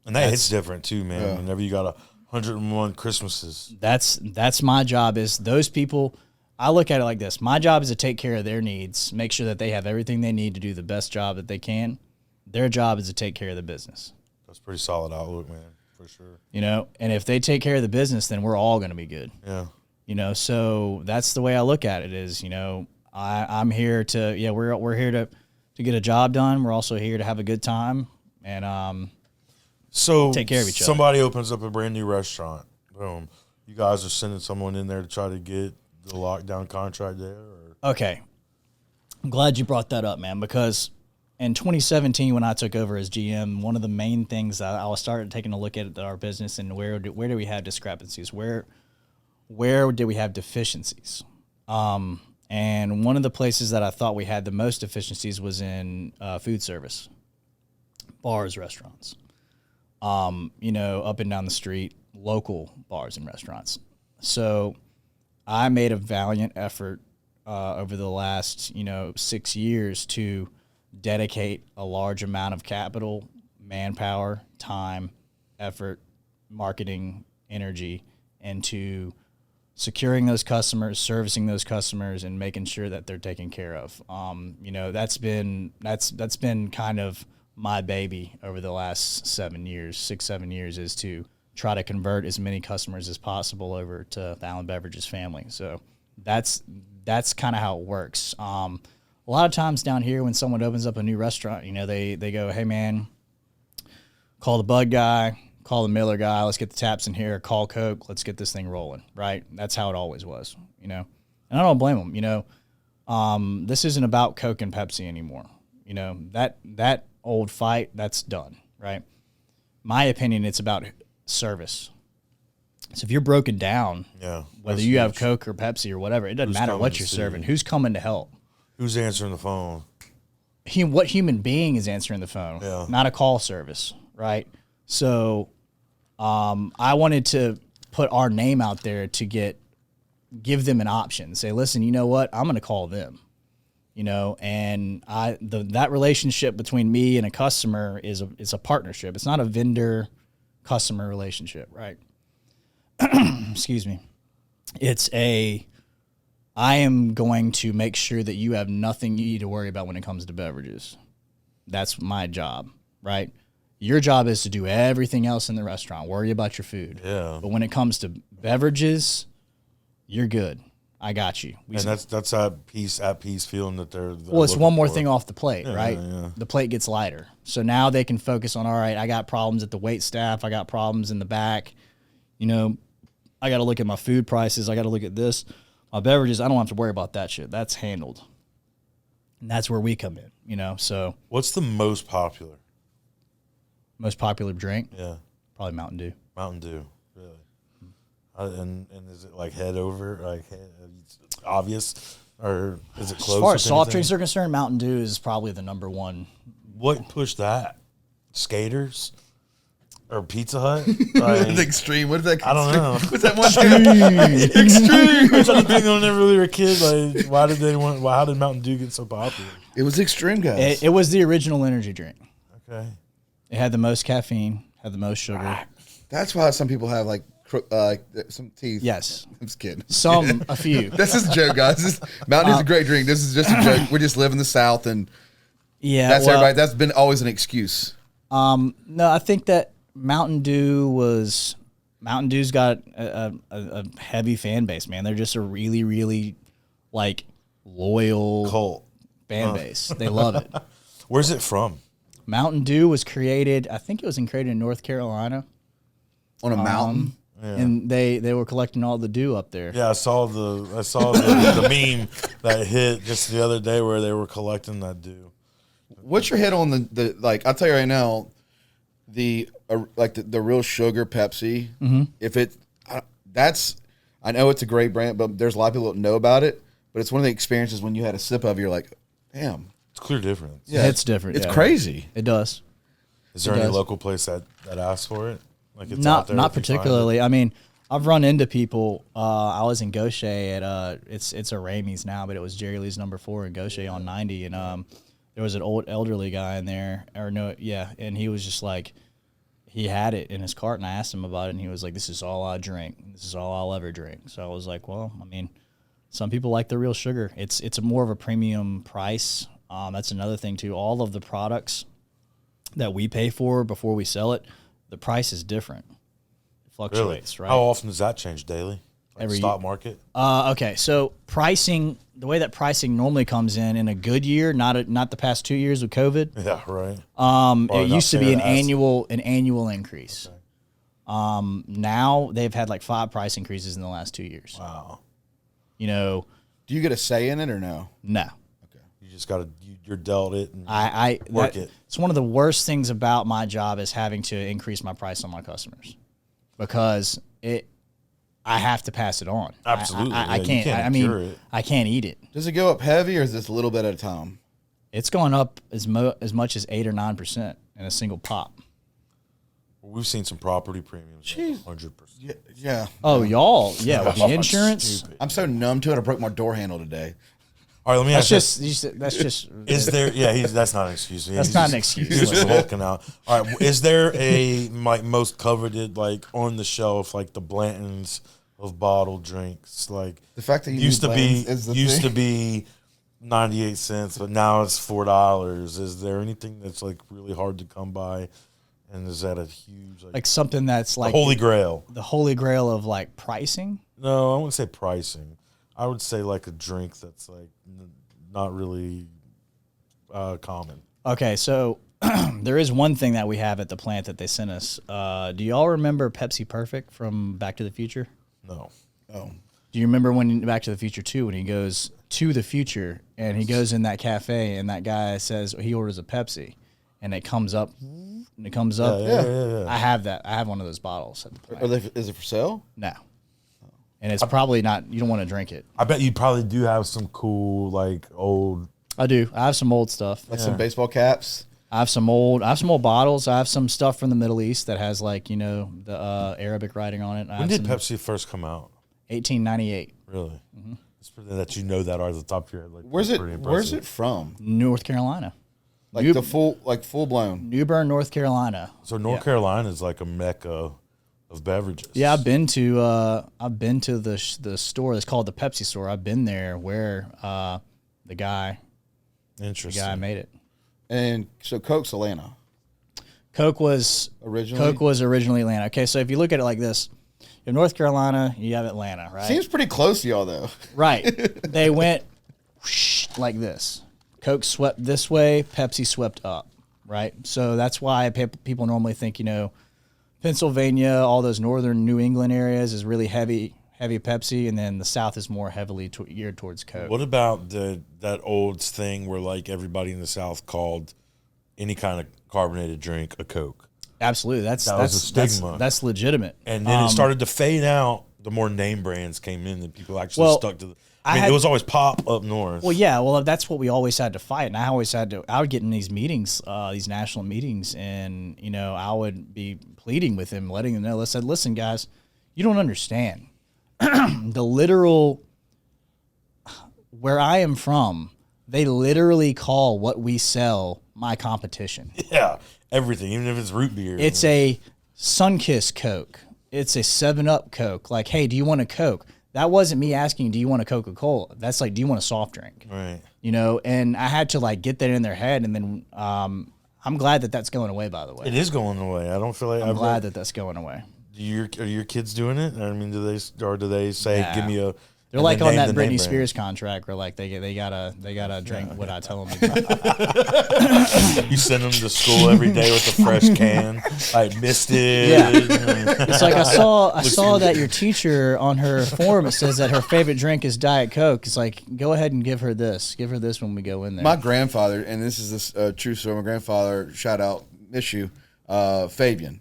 And that hits different too, man. Whenever you got 101 Christmases. That's my job is those people. I look at it like this. My job is to take care of their needs, make sure that they have everything they need to do the best job that they can. Their job is to take care of the business. That's pretty solid outlook, man, for sure. You know, and if they take care of the business, then we're all going to be good. Yeah. You know, so that's the way I look at it is, you know, I'm here to, we're here to get a job done. We're also here to have a good time and So take care of each other. Somebody opens up a brand new restaurant. Boom. You guys are sending someone in there to try to get the lockdown contract there? Or? Okay. I'm glad you brought that up, man, because in 2017, when I took over as GM, one of the main things I was started taking a look at our business and where do we have discrepancies? Where did we have deficiencies? And one of the places that I thought we had the most deficiencies was in food service, bars, restaurants. You know, up and down the street, local bars and restaurants. So I made a valiant effort over the last, 6 years to dedicate a large amount of capital, manpower, time, effort, marketing, energy into securing those customers, servicing those customers, and making sure that they're taken care of. That's been kind of my baby over the last 7 years, is to try to convert as many customers as possible over to the Allen Beverages family. So that's kind of how it works. A lot of times down here when someone opens up a new restaurant, they go, hey man, call the Bud guy, call the Miller guy, let's get the taps in here, call Coke, let's get this thing rolling, right? That's how it always was, And I don't blame them, this isn't about Coke and Pepsi anymore. That old fight, that's done, right? My opinion, it's about service. So if you're broken down, whether you have Coke or Pepsi or whatever, it doesn't matter what you're serving. Who's coming to help? Who's answering the phone? What human being is answering the phone? Yeah. Not a call service, right? So I wanted to put our name out there to give them an option. Say, listen, you know what? I'm going to call them. And that relationship between me and a customer is a partnership. It's not a vendor customer relationship, right? Excuse me. I am going to make sure that you have nothing you need to worry about when it comes to beverages. That's my job, right? Your job is to do everything else in the restaurant. Worry about your food. Yeah. But when it comes to beverages, you're good. I got you. And that's that peace feeling that they're well, it's one more for. thing off the plate, right? Yeah. The plate gets lighter. So now they can focus on, all right, I got problems at the wait staff. I got problems in the back. You know, I got to look at my food prices. I got to look at this. My beverages, I don't have to worry about that shit. That's handled. And that's where we come in, you know? So What's the most popular? most popular drink? Yeah. Probably Mountain Dew. Mountain Dew, really. And is it like head over, it's obvious, or is it close? As far as soft drinks are concerned, Mountain Dew is probably the number one. What pushed that? Skaters or Pizza Hut? The Like, extreme. What is that? I don't know. What's that one thing? Extreme. I'm trying to think whenever they were a kid, like how did Mountain Dew get so popular? It was extreme, guys. It was the original energy drink. Okay. It had the most caffeine, had the most sugar. That's why some people have like some teeth. Yes. I'm just kidding. A few. This is a joke, guys. Mountain Dew's a great drink. This is just a joke. We just live in the South, and Yeah. that's well, everybody. That's been always an excuse. No, I think that Mountain Dew's got a heavy fan base, man. They're just a really, really like loyal Cult. fan base. They love it. Where's it from? Mountain Dew was created, I think it was created in North Carolina. On a mountain. And they were collecting all the dew up there. Yeah, I saw the meme that hit just the other day where they were collecting that dew. What's your head on the like? I'll tell you right now, the real sugar Pepsi. Mm-hmm. If it, I know it's a great brand, but there's a lot of people that know about it. But it's one of the experiences when you had a sip of, you're like, damn, It's clear difference. yeah, It's different. It's yeah. crazy. It does. Is there It any does. local place that asks for it? Like it's out Not there not if you find it? particularly. I mean, I've run into people. I was in Gaucher at it's a Ramey's now, but it was Jerry Lee's number 4 in Gaucher on 90, and there was an old elderly guy in there, and he was just like, he had it in his cart, and I asked him about it, and he was like, "This is all I drink. This is all I'll ever drink." So I was like, well, I mean, some people like the real sugar. It's a more of a premium price. That's another thing too. All of the products that we pay for before we sell it, the price is different. It Really? fluctuates, right? How often does that change daily? Like Every stock market? Okay, so pricing, the way that pricing normally comes in a good year, not the past 2 years with COVID. Yeah, right. It used to be an fair to ask. annual increase. Now they've had like 5 price increases in the last 2 years. Wow. You know, Do you get a say in it or no? no. You just got to, you're dealt it. And Work it. It's one of the worst things about my job is having to increase my price on my customers because I have to pass it on. Absolutely. I Yeah, you can't. can't I mean, cure it. I can't eat it. Does it go up heavy or is this a little bit at a time? It's gone up as much as 8 or 9% in a single pop. We've seen some property premiums, Jeez. 100%. Yeah. Oh, y'all, yeah, with the Oh, insurance. stupid. I'm so numb to it. I broke my door handle today. All right, let me That's ask that's just. Is there? Yeah, that's not an excuse. That's not an excuse. He's just hulking out. All right, is there a like most coveted like on the shelf like the Blantons of bottled drinks? Like The fact that you used need to be Blantons is the used thing. to be 98 cents, but now it's $4. Is there anything that's like really hard to come by? And is that a huge like something that's like holy grail? the holy grail of like pricing. No, I wouldn't say pricing. I would say like a drink that's like not really common. Okay, so there is one thing that we have at the plant that they sent us. Do y'all remember Pepsi Perfect from Back to the Future? No. Oh. Do you remember when Back to the Future 2 when he goes to the future and he goes in that cafe and that guy says he orders a Pepsi and it comes up Yeah. I have that. I have one of those bottles at the plant. Is it for sale? No. And it's probably not, you don't want to drink it. I bet you probably do have some cool like old. I do. I have some old stuff. Like some baseball caps? I have some old bottles. I have some stuff from the Middle East that has like, you know, the Arabic writing on it. I When have did some Pepsi first come out? 1898, Really? It's pretty that you know that are the top of your head. Like, Where's that's it? pretty Where's impressive. it from? North Carolina. Like the full blown. New Bern, North Carolina. So North Carolina is like a mecca of beverages. Yeah, I've been to the store. It's called the Pepsi store. I've been there where the guy made it. And so Coke's Atlanta. Coke was originally Atlanta. Okay, so if you look at it like this, you have North Carolina, you have Atlanta, right? Seems pretty close to y'all though. Right. They went whoosh, like this. Coke swept this way, Pepsi swept up, right? So that's why people normally think, Pennsylvania, all those northern New England areas is really heavy Pepsi, and then the South is more heavily geared towards Coke. What about that old thing where like everybody in the South called any kind of carbonated drink a Coke? Absolutely, that's a stigma. That's legitimate. And then it started to fade out. The more name brands came in, and people actually stuck to the. It was always pop up north. Well, yeah, that's what we always had to fight, and I would get in these meetings, these national meetings, and I would be pleading with him, letting them know. I said, listen, guys, you don't understand. The literal, where I am from, they literally call what we sell my competition. Yeah, everything, even if it's root beer. It's a Sunkist Coke. It's a 7-Up Coke. Like, hey, do you want a Coke? That wasn't me asking, do you want a Coca-Cola? That's like, do you want a soft drink? Right. And I had to like get that in their head, and then I'm glad that that's going away, by the way. It is going away. I don't feel like I'm glad that that's going away. Are your kids doing it? I mean, do they say, Nah. give me a? They're like on that Britney Spears contract where like they gotta drink what I tell them to drink. You send them to school every day with a fresh can. I missed it. Yeah. It's like I saw that your teacher on her form, it says that her favorite drink is Diet Coke. It's like, go ahead and give her this. Give her this when we go in there. My grandfather, and this is a true story. My grandfather, shout out, miss you, Fabian.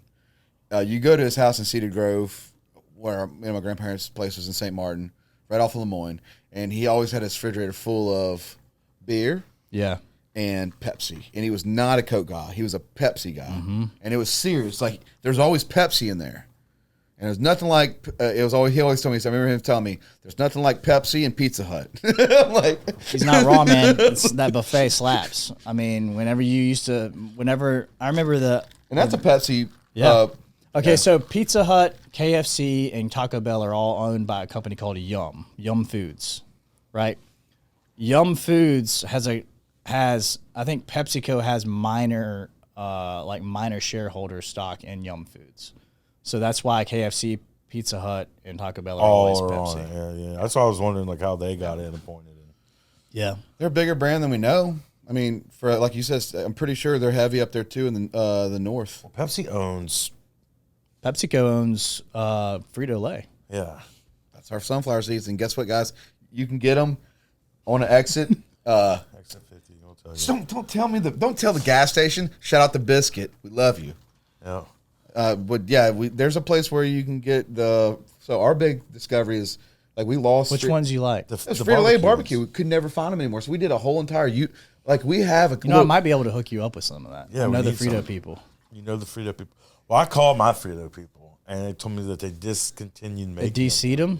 You go to his house in Cedar Grove, where my grandparents' place was in St. Martin, right off of Lemoyne, and he always had his refrigerator full of beer, and Pepsi. And he was not a Coke guy; he was a Pepsi guy, and it was serious. Like there's always Pepsi in there, and there's nothing like. He always told me. So I remember him telling me, "There's nothing like Pepsi and Pizza Hut." Like he's not wrong, man. That buffet slaps. I mean, whenever I remember and that's a Pepsi. Yeah. Okay, so Pizza Hut, KFC, and Taco Bell are all owned by a company called Yum Foods, right? Yum Foods has I think PepsiCo has minor shareholder stock in Yum Foods, so that's why KFC, Pizza Hut, and Taco Bell are always Pepsi. Yeah. That's why I was wondering like how they got in appointed. Yeah, they're a bigger brand than we know. I mean, for like you said, I'm pretty sure they're heavy up there too in the north. Well, PepsiCo owns Frito-Lay. Yeah. That's our sunflower seeds. And guess what, guys? You can get them on an exit. Exit 50, I'll tell you. Don't tell the gas station. Shout out the Biscuit. We love you. Yeah. But yeah, there's a place where you can get so our big discovery is like we lost. Which ones you like? The Frito-Lay barbecue. We could never find them anymore. So we did a whole entire we have a. I might be able to hook you up with some of that. Yeah, I know the need Frito some. people. You know the Frito people. Well, I called my Frito people, and they told me that they discontinued making. They de-seed them?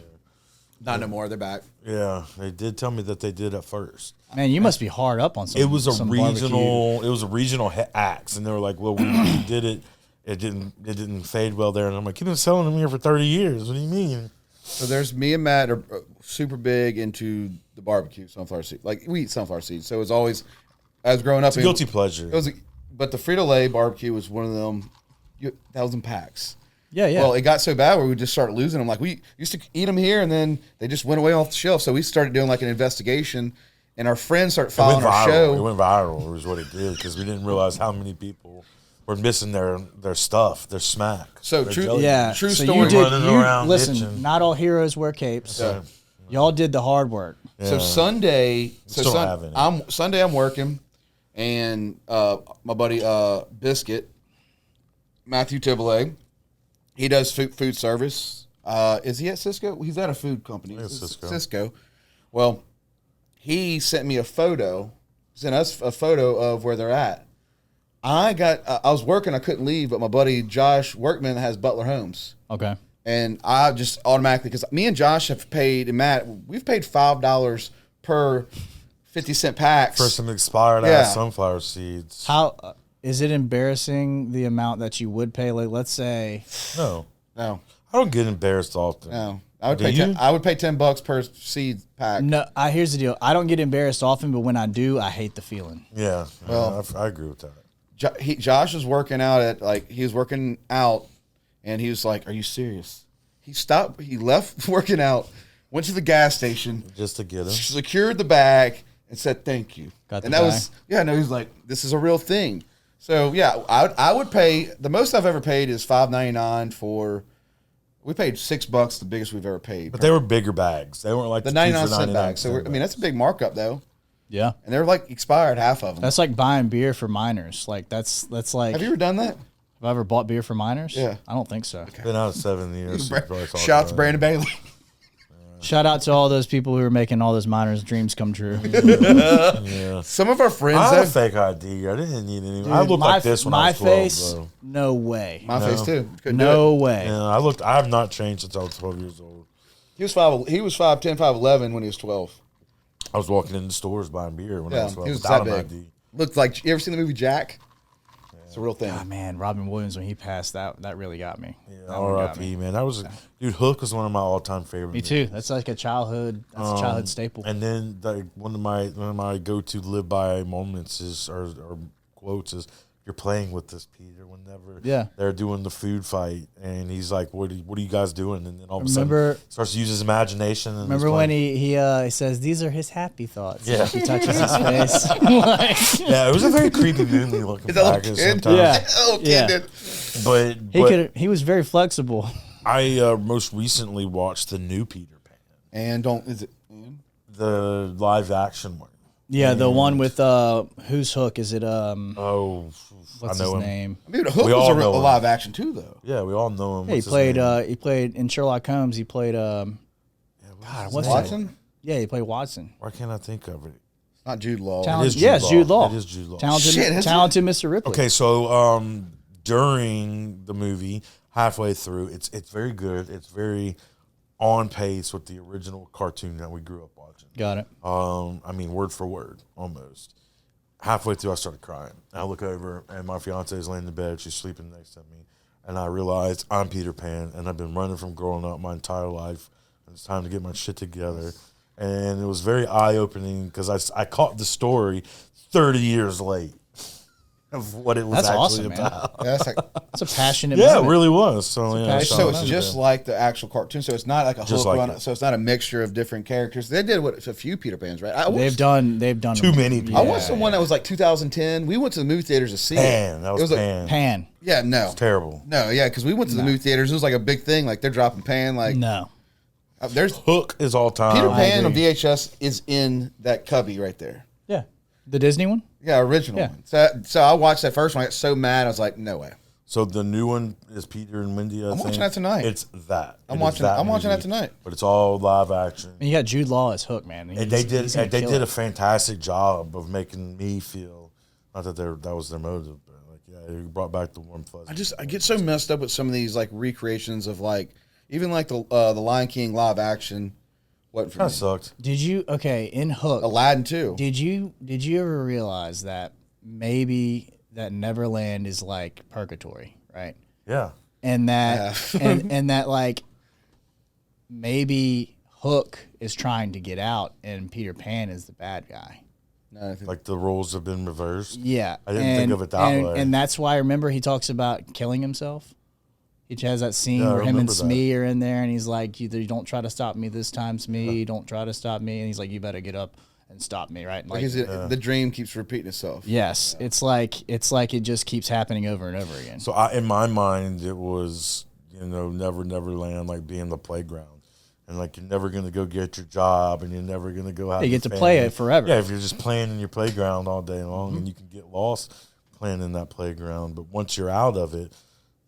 Not no more. They're back. Yeah, they did tell me that they did at first. Man, you must be hard up on some. It was a regional. Barbecue. It was a regional axe, and they were like, "Well, we did it. It didn't fade well there." And I'm like, "You've been selling them here for 30 years. What do you mean?" So there's me and Matt are super big into the barbecue sunflower seed. Like we eat sunflower seeds, so it was always. I was growing up. It's a guilty pleasure. But the Frito-Lay barbecue was one of them. That was in packs. Yeah. Well, it got so bad where we just started losing them. Like we used to eat them here, and then they just went away off the shelf. So we started doing like an investigation, and our friends started following our show. It went viral. Was what it did because we didn't realize how many people were missing their stuff, their smack. So true. Yeah, true so story. Listen, itching. not all heroes wear capes. Okay. Y'all did the hard work. Yeah. So Sunday, have any. Sunday I'm working, and my buddy Biscuit, Matthew Tibble, he does food service. Is he at Cisco? He's at a food company. Cisco. Well, he sent me a photo. Sent us a photo of where they're at. I was working. I couldn't leave, but my buddy Josh Workman has Butler Homes. Okay. And I just automatically, because me and Josh have paid, and Matt, we've paid $5 per 50-cent packs. For some expired Yeah. ass sunflower seeds. How is it embarrassing the amount that you would pay? Like, let's say, No. No, I don't get embarrassed often. no. I would Do pay. you? I would pay $10 per seed pack. no. Here's the deal. I don't get embarrassed often, but when I do, I hate the feeling. Yeah. Well- I agree with that. Josh was working out he was working out, and he was like, "Are you serious?" He stopped. He left working out, went to the gas station, Just to get them. secured the bag, and said thank you. Got the and that bag. was no. He's like, "This is a real thing." So yeah, I would pay. The most I've ever paid is $5.99 for. We paid $6, the biggest we've ever paid. But they were bigger bags. They weren't like the two 99 for cent 99 bag. So cent I mean, that's a big markup though, Yeah, and they're like expired, half of them. that's like buying beer for minors. Like that's like. Have you ever done that? Have I ever bought beer for minors? Yeah. I don't think so. Been out of 7 years. so you probably saw Shout out to that. Brandon Bailey. Shout out to all those people who are making all those minors' dreams come true. Yeah. Some of our friends I had a have fake ID. I didn't need any. Dude, I looked like this when I my was 12, face, bro. no way. my face too. Couldn't do No it. way. Yeah, I have not changed since I was 12 years old. He was 5'10", 5'11" when he was 12. I was walking into stores buying beer when I Yeah, was 12 he was without that an big. ID. Looked like, you ever seen the movie Jack? It's a real thing. Ah, man, Robin Williams when he passed, that really got me. Yeah, That one got R.I.P. me. Man, that was dude. Hook was one of my all-time favorite. Me too. That's like a childhood. That's a childhood staple. And then like one of my go-to live by moments is or quotes is, "You're playing with this, Peter." Whenever they're doing the food fight, and he's like, "What are you guys doing?" And then all of a sudden starts to use his imagination. And Remember when he says these are his happy thoughts? Yeah. He touches his face. Like, Yeah, it was a very creepy movie looking Is that back little at kid? sometimes. Yeah. Oh, kid Yeah. did. But he was very flexible. I most recently watched the new Peter Pan, And is it? the live action one. Yeah, the one with whose Hook is it? Oh, What's I know his him. name? I mean, Hook We was all a know him. live action too, though. Yeah, we all know him. Yeah, What's his name? he played in Sherlock Holmes. He played God, what's that? Watson? Yeah, he played Watson. Why can't I think of it? Not Jude Law. Talent- is Jude yes, Law. Jude Law. It is Jude Law. Talented, Shit, is it? talented Mr. Ripley. Okay, so during the movie, halfway through, it's very good. It's very on pace with the original cartoon that we grew up watching. Got it. I mean, word for word, almost. Halfway through, I started crying. I look over, and my fiance is laying in bed. She's sleeping next to me. And I realized I'm Peter Pan, and I've been running from growing up my entire life. And it's time to get my shit together. And it was very eye-opening because I caught the story 30 years late of what it was That's actually awesome, man. about. Yeah, that's like, It's a passionate. Yeah, it moment. really was. So, yeah, passion. shout so out it's to just them. like the actual cartoon. So it's not like a Just Hook like run. it. So it's not a mixture of different characters. They did a few Peter Pans, right? They've done Too many people. I watched the one that was like 2010. We went to the movie theaters to see Pan. it. That was, It was like- Pan. Pan. yeah, no, Terrible. no, yeah, because we went to the movie theaters. It was like a big thing. Like they're dropping Pan. Like No. there's Hook is all time. Peter Pan on agree. VHS is in that cubby right there. Yeah. The Disney one. Yeah, original Yeah. one. So I watched that first one. I got so mad. I was like, no way. So the new one is Peter and Wendy. I'm watching that tonight. It's that. I'm It is watching that movie, tonight. But it's all live action. And you got Jude Law as Hook, man. And they did. he's gonna And they kill did it. a fantastic job of making me feel. Not that that was their motive, but like yeah, it brought back the warm fuzzy. I get so messed up with some of these like recreations of like even like the Lion King live action. What for Kind me? of sucked. Did you in Hook? Aladdin too. Did you ever realize that maybe that Neverland is like purgatory, right? Yeah. And that and that like maybe Hook is trying to get out and Peter Pan is the bad guy. No, I think- Like the roles have been reversed. Yeah. I didn't think of it that way. And that's why remember he talks about killing himself. He has that scene Yeah, I where him and remember that. Smee are in there and he's like, you don't try to stop me this time, Smee. Don't try to stop me. And he's like, you better get up and stop me, right? like the dream keeps repeating itself. Yes, it's like it just keeps happening over and over again. So in my mind, it was Neverland, like being the playground. And like you're never gonna go get your job, and you're never gonna go out. You get to play it forever. Yeah, if you're just playing in your playground all day long, and you can get lost playing in that playground. But once you're out of it,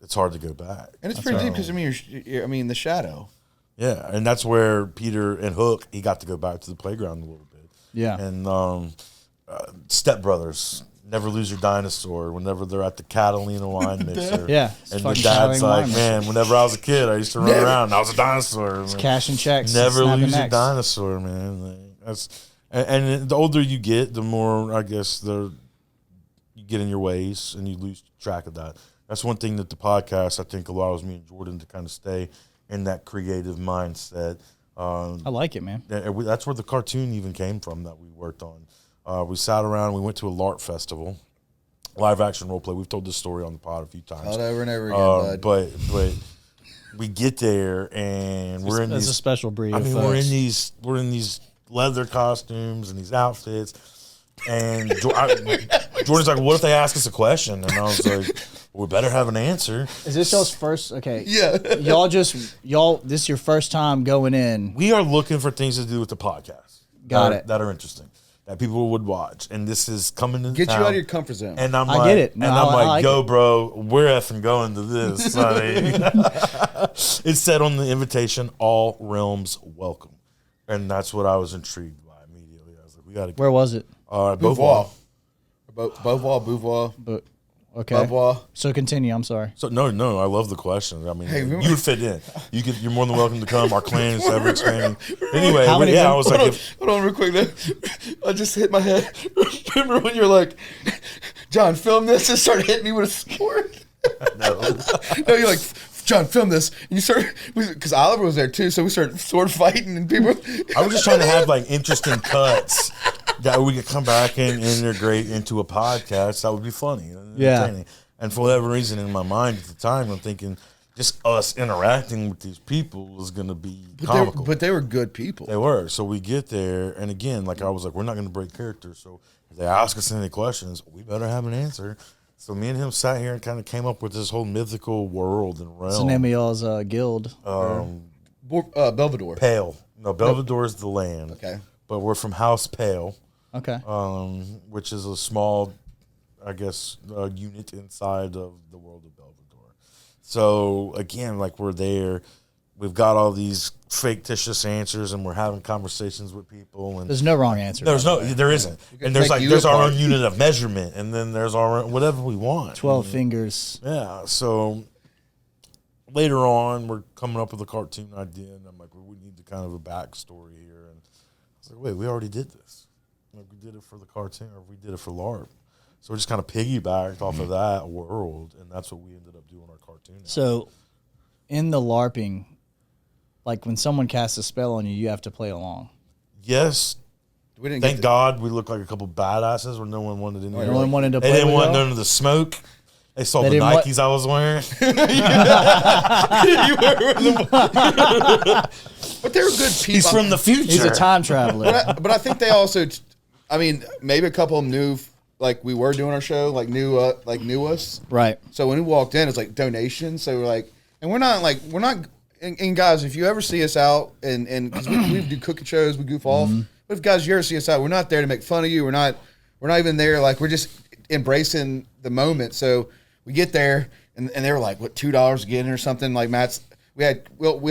it's hard to go back. And it's pretty deep because I mean the shadow. Yeah, and that's where Peter and Hook he got to go back to the playground a little bit. Yeah. And Step Brothers, Never Lose Your Dinosaur. Whenever they're at the Catalina wine mixer, Yeah, it's and the fucking dad's Catalina like, wine "Man, whenever I was a kid, I used to run around. And I was a dinosaur. It's cashing checks. Never snapping lose a necks. dinosaur, man. Like, And the older you get, the more I guess you get in your ways and you lose track of that. That's one thing that the podcast I think allows me and Jordan to kind of stay in that creative mindset. I like it, man. That's where the cartoon even came from that we worked on. We sat around. We went to a LARP festival, live action role play. We've told this story on the pod a few times. Not over and over again, bud. But we get there and we're in these. It's a special breed. I of mean, folks. we're in these leather costumes and these outfits. And Jordan's like, "What if they ask us a question?" And I was like, "We better have an answer." Is this y'all's first? Okay. Yeah. y'all. This is your first time going in. We are looking for things to do with the podcast. Got it. That are interesting, that people would watch. And this is coming to Get town. you out of your comfort zone. And I'm I like, get it. No, and I'm I like, like yo, it. bro, we're effing going to this. I mean, it said on the invitation, all realms welcome. And that's what I was intrigued by immediately. I was like, we got to go. Where was it? Beauvoir. Beauvoir. But okay. Beauvoir. So continue. I'm sorry. So no, I love the question. I mean, Hey, remember- you would fit in. You're more than welcome to come. Our clan is ever expanding. Anyway, How many I was Hold like, on, hold on real quick. I just hit my head. Remember when you're like, John, film this, and start hitting me with a sword? no. No, you're like, John, film this. And you start, because Oliver was there too, so we started sword fighting, and people. I was just trying to have like interesting cuts that we could come back and integrate into a podcast. That would be funny. And Yeah. entertaining. And for whatever reason in my mind at the time, I'm thinking just us interacting with these people is going to be comical. But they were good people. They were. So we get there, and again, like I was like, we're not going to break character. So if they ask us any questions, we better have an answer. So me and him sat here and kind of came up with this whole mythical world and realm. What's the name of y'all's guild? Belvedere. Pale. No, Belvedere is the land. Okay. But we're from House Pale. Okay. Which is a small, I guess, unit inside of the world of Belvedere. So again, like we're there, we've got all these fictitious answers, and we're having conversations with people. And There's no wrong answer. there isn't. And there's take you there's our apart. own unit of measurement, and then there's our own, whatever we want. 12 fingers. Yeah. So later on, we're coming up with a cartoon idea, and I'm like, well, we need kind of a backstory here. And I was like, wait, we already did this. Like, we did it for the cartoon, or we did it for LARP. So we just kind of piggybacked off of that world, and that's what we ended up doing our cartoon. So in the LARPing, like when someone casts a spell on you, you have to play along. Yes. We didn't Thank God we looked like a couple badasses where no one wanted any. No one wanted to play They didn't with want y'all? none of the smoke. They saw They the didn't want- Nikes I was wearing. But they were good people. He's from the future. He's a time traveler. But I think they also, I mean, maybe a couple of them knew, like we were doing our show, like knew us. Right. So when we walked in, it's like donations. So we're like, and we're not. And guys, if you ever see us out, and because we do cooking shows, we goof off. But if guys, you ever see us out, we're not there to make fun of you. We're not even there. Like we're just embracing the moment. So we get there, and they were like, what, $2 again or something? Like Matt's, we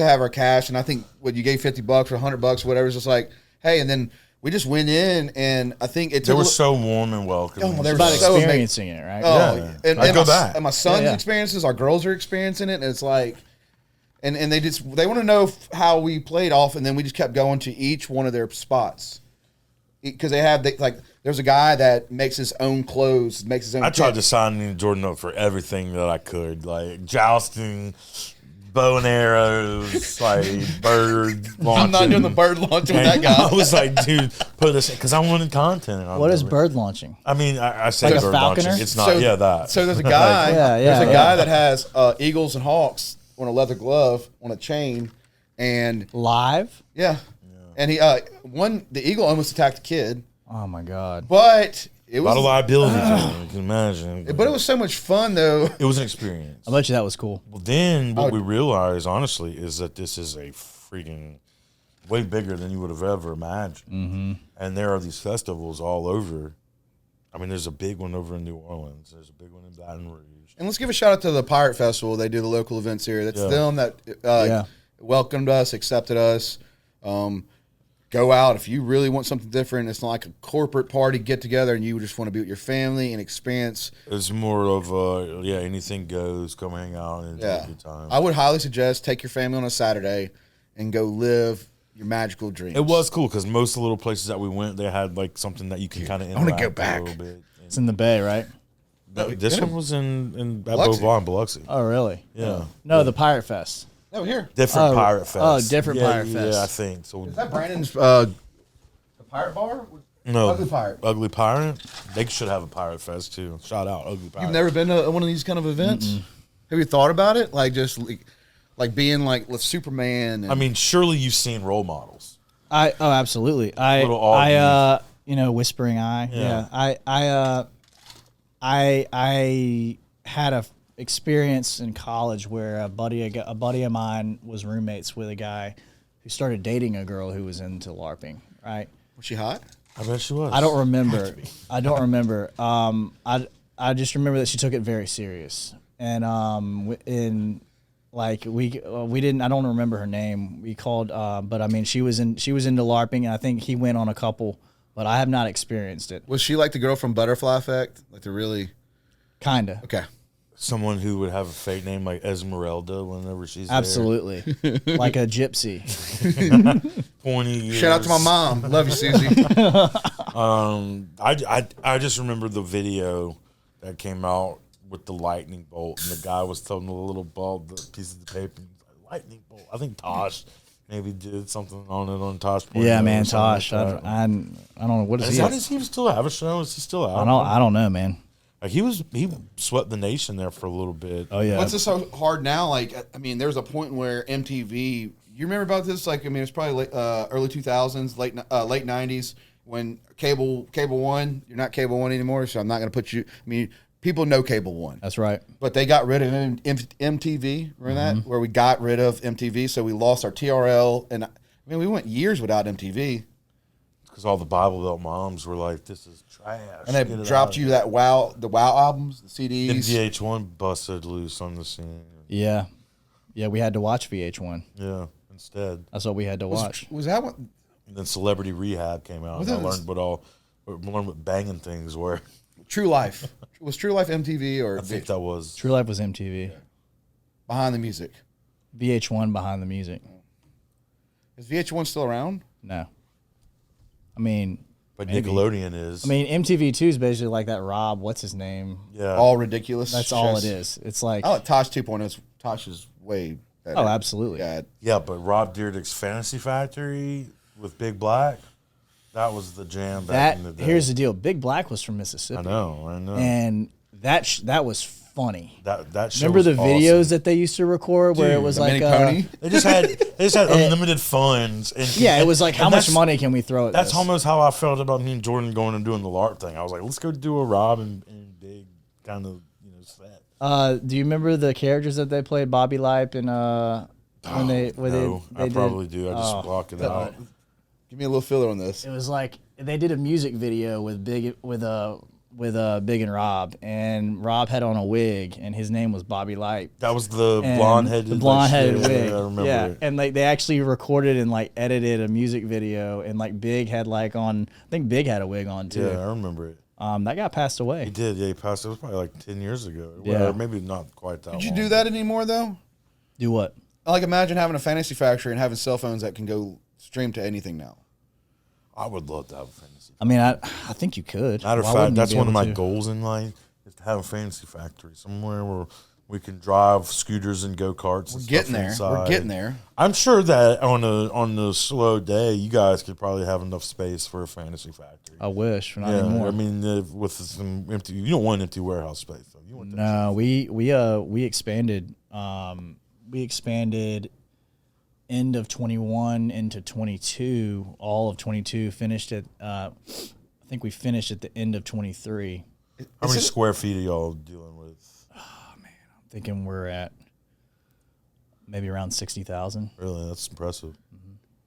have our cash, and I think what you gave $50 or $100, whatever. It's just like, hey, and then we just went in, and I think it They took. were so warm and welcoming. Oh, they were About so amazing. experiencing it, right? Oh, Yeah. and, I'd and go my, back. and my son's Yeah. experiences, our girls are experiencing it, and it's like, and they want to know how we played off, and then we just kept going to each one of their spots because there's a guy that makes his own clothes, makes his own. I tried kit. to sign Jordan up for everything that I could, like jousting, bow and arrows, like bird launching. I'm not doing the bird launch with that And guy. I was like, dude, put this because I wanted content. And I What was is like, bird launching? I mean, I say Like a bird launching. falconer? It's not. That. So there's a guy. Yeah, There's a yeah. guy that has eagles and hawks on a leather glove on a chain, and Live? yeah. And the eagle almost attacked a kid, Oh my God. but it a lot of was. liability. You can imagine. But it was so much fun though. It was an experience. I bet you that was cool. Well, then what Oh. we realized, honestly, is that this is a freaking way bigger than you would have ever imagined. Mm-hmm. And there are these festivals all over. I mean, there's a big one over in New Orleans. There's a big one in Baton Rouge. And let's give a shout out to the Pirate Festival. They do the local events here. That's Yeah. them that Yeah. welcomed us, accepted us. Go out if you really want something different. It's not like a corporate party get together, and you just want to be with your family and experience. It's more of anything goes. Come hang out and enjoy a good time. I would highly suggest take your family on a Saturday and go live your magical dreams. It was cool because most of the little places that we went, they had like something that you can kind of wanna interact go with back. a little bit. It's in the Bay, right? This one was in at Biloxi. Beauvoir in Biloxi. Oh, really? Yeah. No, the Pirate Fest. No, here. Different Oh, Pirate Fest. oh, different Pirate Yeah, Fest. I think. So Is that Brandon's the Pirate Bar? no, Ugly Pirate. Ugly Pirate. They should have a Pirate Fest too. Shout out Ugly Pirate. You've never been to one of these kind of events? Have you thought about it? Like just like being like with Superman. And, I mean, surely you've seen role models. Absolutely. Little Augie. Whispering Eye. Yeah. I had a experience in college where a buddy of mine was roommates with a guy who started dating a girl who was into LARPing. Right. was she hot? I bet she was. I don't remember. I just remember that she took it very serious, and we didn't. I don't remember her name. We called, but I mean, she was into LARPing, and I think he went on a couple, but I have not experienced it. Was she like the girl from Butterfly Effect? Like the really Kinda. okay. Someone who would have a fake name like Esmeralda whenever she's Absolutely, like a gypsy. 20 years. Shout out to my mom. Love you, Susie. I just remember the video that came out with the lightning bolt, and the guy was telling the little bulb, the pieces of paper, lightning bolt. I think Tosh maybe did something on it on Tosh. Yeah, man, or something Tosh. like that. I don't know what is Does he. he still have a show? Is he still out? I don't know, man. Like he swept the nation there for a little bit. Oh yeah. What's this so hard now? Like, I mean, there was a point where MTV. You remember about this? Like, I mean, it's probably early 2000s, late 90s when Cable One. You're not Cable One anymore, so I'm not going to put you. I mean, people know Cable One. That's right. But they got rid of MTV. Remember that? Where we got rid of MTV, so we lost our TRL, and I mean, we went years without MTV. Because all the Bible Belt moms were like, "This is trash," And they dropped you the WoW albums, the CDs. And VH1 busted loose on the scene. Yeah. Yeah, we had to watch VH1. Yeah, instead. That's what we had to watch. Was that what? And then Celebrity Rehab came out. Was And I that- learned what banging things were. True Life. Was True Life MTV or I think that was. True Life was MTV. Behind the Music? VH1 behind the music. Is VH1 still around? No. I mean, But maybe. Nickelodeon is. I mean, MTV2 is basically like that Rob, what's his name? yeah. All ridiculous. That's all it is. It's like, I like Tosh 2.0. Tosh is way better. oh, absolutely. Yeah. Yeah, but Rob Dyrdek's Fantasy Factory with Big Black, that was the jam back in the day. Here's the deal. Big Black was from Mississippi. I know. And that was funny. That show Remember was the awesome. videos that they used to record where it was The like, Mini Pony? They just had unlimited funds. And yeah, it was like, how and much that's- money can we throw at That's this? almost how I felt about me and Jordan going and doing the LARP thing. I was like, let's go do a Rob and Big kind of set. Do you remember the characters that they played, Bobby Lipe and when they No, they I did- probably do. I just block it out. Give me a little filler on this. It was like they did a music video with Big and Rob, and Rob had on a wig, and his name was Bobby Light. That was the And blonde-headed, the blonde-headed like, wig. Yeah, I remember it. And like they actually recorded and like edited a music video, and like Big had like on. I think Big had a wig on too. Yeah, I remember it. That guy passed He away. did. Yeah, he passed. It was probably like 10 years ago. Yeah. Or maybe not quite that Did you long. do that anymore, though? Do what? Like, imagine having a fantasy factory and having cell phones that can go stream to anything now. I would love to have a fantasy. I mean, I think you could. Matter of Why fact, wouldn't you that's be one of able my to? goals in life is to have a fantasy factory somewhere where we can drive scooters and go karts. We're getting there. We're getting there. I'm sure that on a slow day, you guys could probably have enough space for a fantasy factory. I wish, not Yeah, anymore. I mean, with some empty, you don't want empty warehouse space. Though. You want that No, we expanded. We expanded end of 21 into 22. All of 22 finished at. I think we finished at the end of 23. How many square feet are y'all dealing with? I'm thinking we're at maybe around 60,000. Really, that's impressive.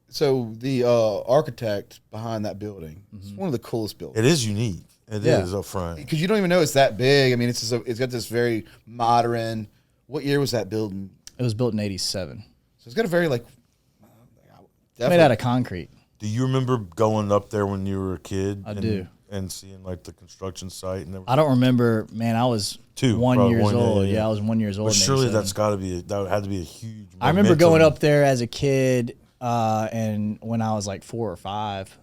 So the architect behind that building is one of the coolest buildings. It is unique. It is Yeah. up front. Because you don't even know it's that big. I mean, it's got this very modern. What year was that building? It was built in 87. So it's got a very like. Made out of concrete. Do you remember going up there when you were a kid? I do. And seeing like the construction site and everything? I don't remember. Man, I was Two, 1 probably years one, yeah, old. yeah. I was 1 year old. But in surely 87. that had to be a huge. I remember going momentum. up there as a kid and when I was like 4 or 5,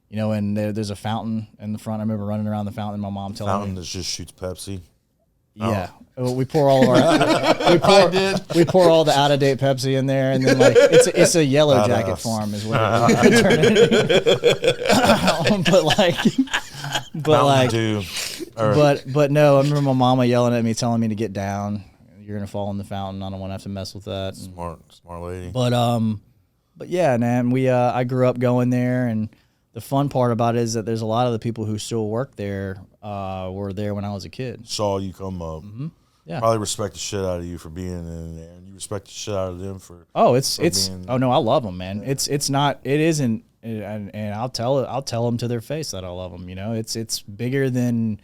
you know, and there's a fountain in the front. I remember running around the fountain. And my mom telling Fountain me, that just shoots Pepsi. yeah, we pour all of our we pour all the out of date Pepsi in there, and then like it's a yellow jacket farm is what it turned into. but no, I remember my mama yelling at me, telling me to get down. You're gonna fall in the fountain. I don't want to have to mess with that. Smart lady. But yeah, man, I grew up going there, and the fun part about it is that there's a lot of the people who still work there were there when I was a kid. Saw you come up. Mm-hmm. Yeah, probably respect the shit out of you for being in there, and you respect the shit out of them for. Oh, oh no, I love them, man. It isn't, and I'll tell them to their face that I love them. You know, it's bigger than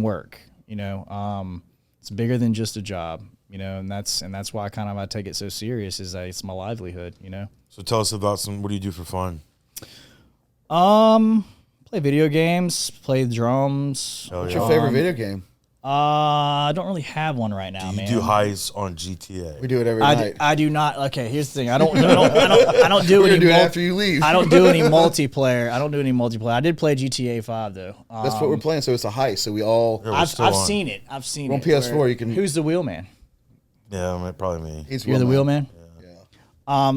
work. You know, it's bigger than just a job. You know, and that's why I take it so serious. Is that it's my livelihood. You know. So tell us about what do you do for fun? Play video games, play drums. What's your favorite video game? I don't really have one right now, man. You do heist on GTA. We do it every night. I do not. Okay, here's the thing. I don't do any. Do it after you leave. I don't do any multiplayer. I did play GTA 5 though. That's what we're playing. So it's a heist. So we all. Yeah, I've seen it. I've seen on it. PS4. You can. Who's the wheelman? Yeah, probably me. He's You're the wheelman. Yeah.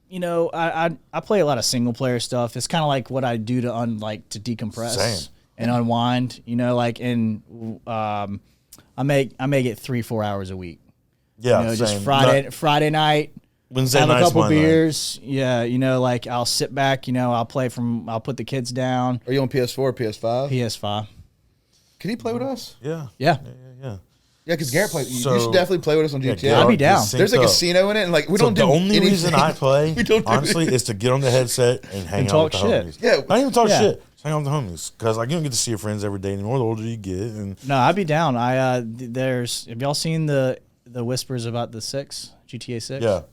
You know, I play a lot of single player stuff. It's kind of like what I do to decompress. Same. And unwind, you know, like I make it 3-4 hours a week. Yeah, you know, same. just Friday night, Wednesday have a night's couple my beers. Night. Yeah, you know, like I'll sit back, you know, I'll put the kids down. Are you on PS4 or PS5? PS5. Can he play with us? Yeah. Yeah. Yeah, because Garrett plays. So- you should definitely play with us on GTA. get I'd our- be down. get synced There's a up. casino in it, and like we So don't do the only anything. reason I play, We don't do honestly, anything. is to get on the headset and hang And out talk with the shit. homies. Yeah. Not even talk Yeah. shit. Just hang out with the homies. Because like you don't get to see your friends every day anymore. The older you get, and No, I'd be down. Have y'all seen the whispers about the GTA 6? yeah.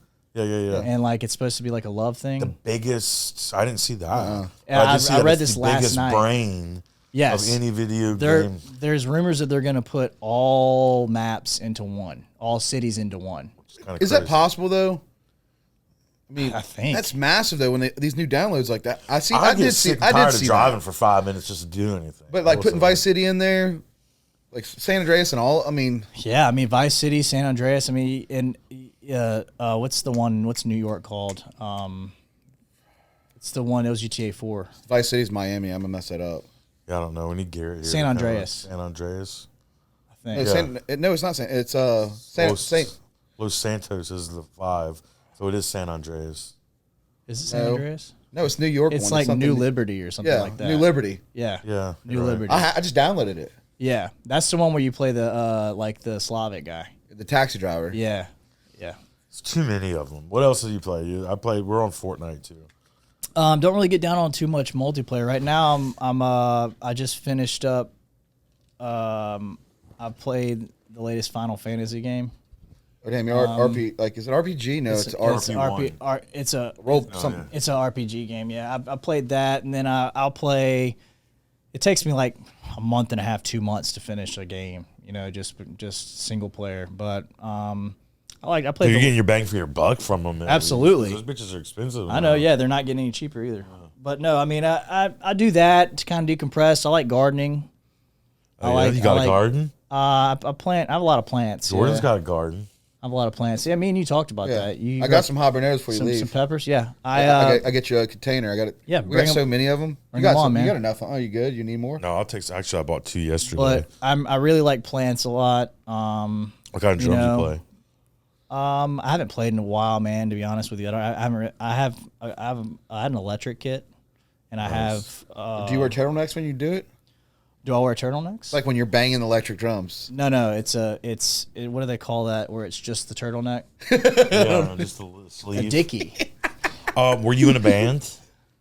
And like it's supposed to be like a love thing. The biggest, I didn't see that. Yeah, I just see I that read it's this the last biggest night. brain Yes. of any video There, game. there's rumors that they're going to put all maps into one, all cities into one. Kinda Is that crazy. possible though? I mean, I think. that's massive though. When these new downloads like that, I I did get see. sick and I tired did of see driving that. for 5 minutes just to do anything. But like I will putting say Vice City in there, like San Andreas and all. I mean, Yeah, I mean Vice City, San Andreas. I mean, and what's the one? What's New York called? It's the one that was GTA 4. Vice City's Miami. I'm gonna mess that up. Yeah, I don't know. We need Garrett here. San Andreas. San Andreas. I No, think. it's not San. It's Los Santos is the 5, so it is San Andreas. Is it San No. Andreas? No, it's New York. It's one. like something- New Liberty or something Yeah, like that. New Liberty. Yeah. Yeah, New you're right. Liberty. I just downloaded it. Yeah, that's the one where you play the like the Slavic guy. The taxi driver. Yeah. Yeah. It's too many of them. What else did you play? We're on Fortnite too. Don't really get down on too much multiplayer right now. I just finished up. I played the latest Final Fantasy game. Oh damn, your RP like is it RPG? No, it's RP. It's a Roll something. It's an RPG game. Yeah, I played that, and then I'll play. It takes me like a month and a half, 2 months to finish a game. You know, just single player. But I So played. you're getting your bang for your buck from them. Man. Absolutely. Those bitches are expensive. I know. Yeah, they're not getting any cheaper either. But no, I mean, I do that to kind of decompress. I like gardening. Oh, yeah? You got a garden? I plant. I have a lot of plants. Jordan's yeah. got a garden. I have a lot of plants. Yeah, me and you talked about Yeah, that. You I got some habaneros before you some leave. peppers. Yeah, I get you a container. I got it. Yeah, we bring got so 'em- many of them. You bring got 'em on, some, man. You got enough? Oh, you good? You need more? No, I'll take. Actually, I bought 2 yesterday. but I really like plants a lot. What kind of drums know, you play? I haven't played in a while, man. To be honest with you, I have an electric kit, and I have. Do you wear turtlenecks when you do it? Do I wear turtlenecks? Like when you're banging electric drums. No, it's what do they call that? Where it's just the turtleneck? Yeah, just the A sleeve. dickie. Were you in a band?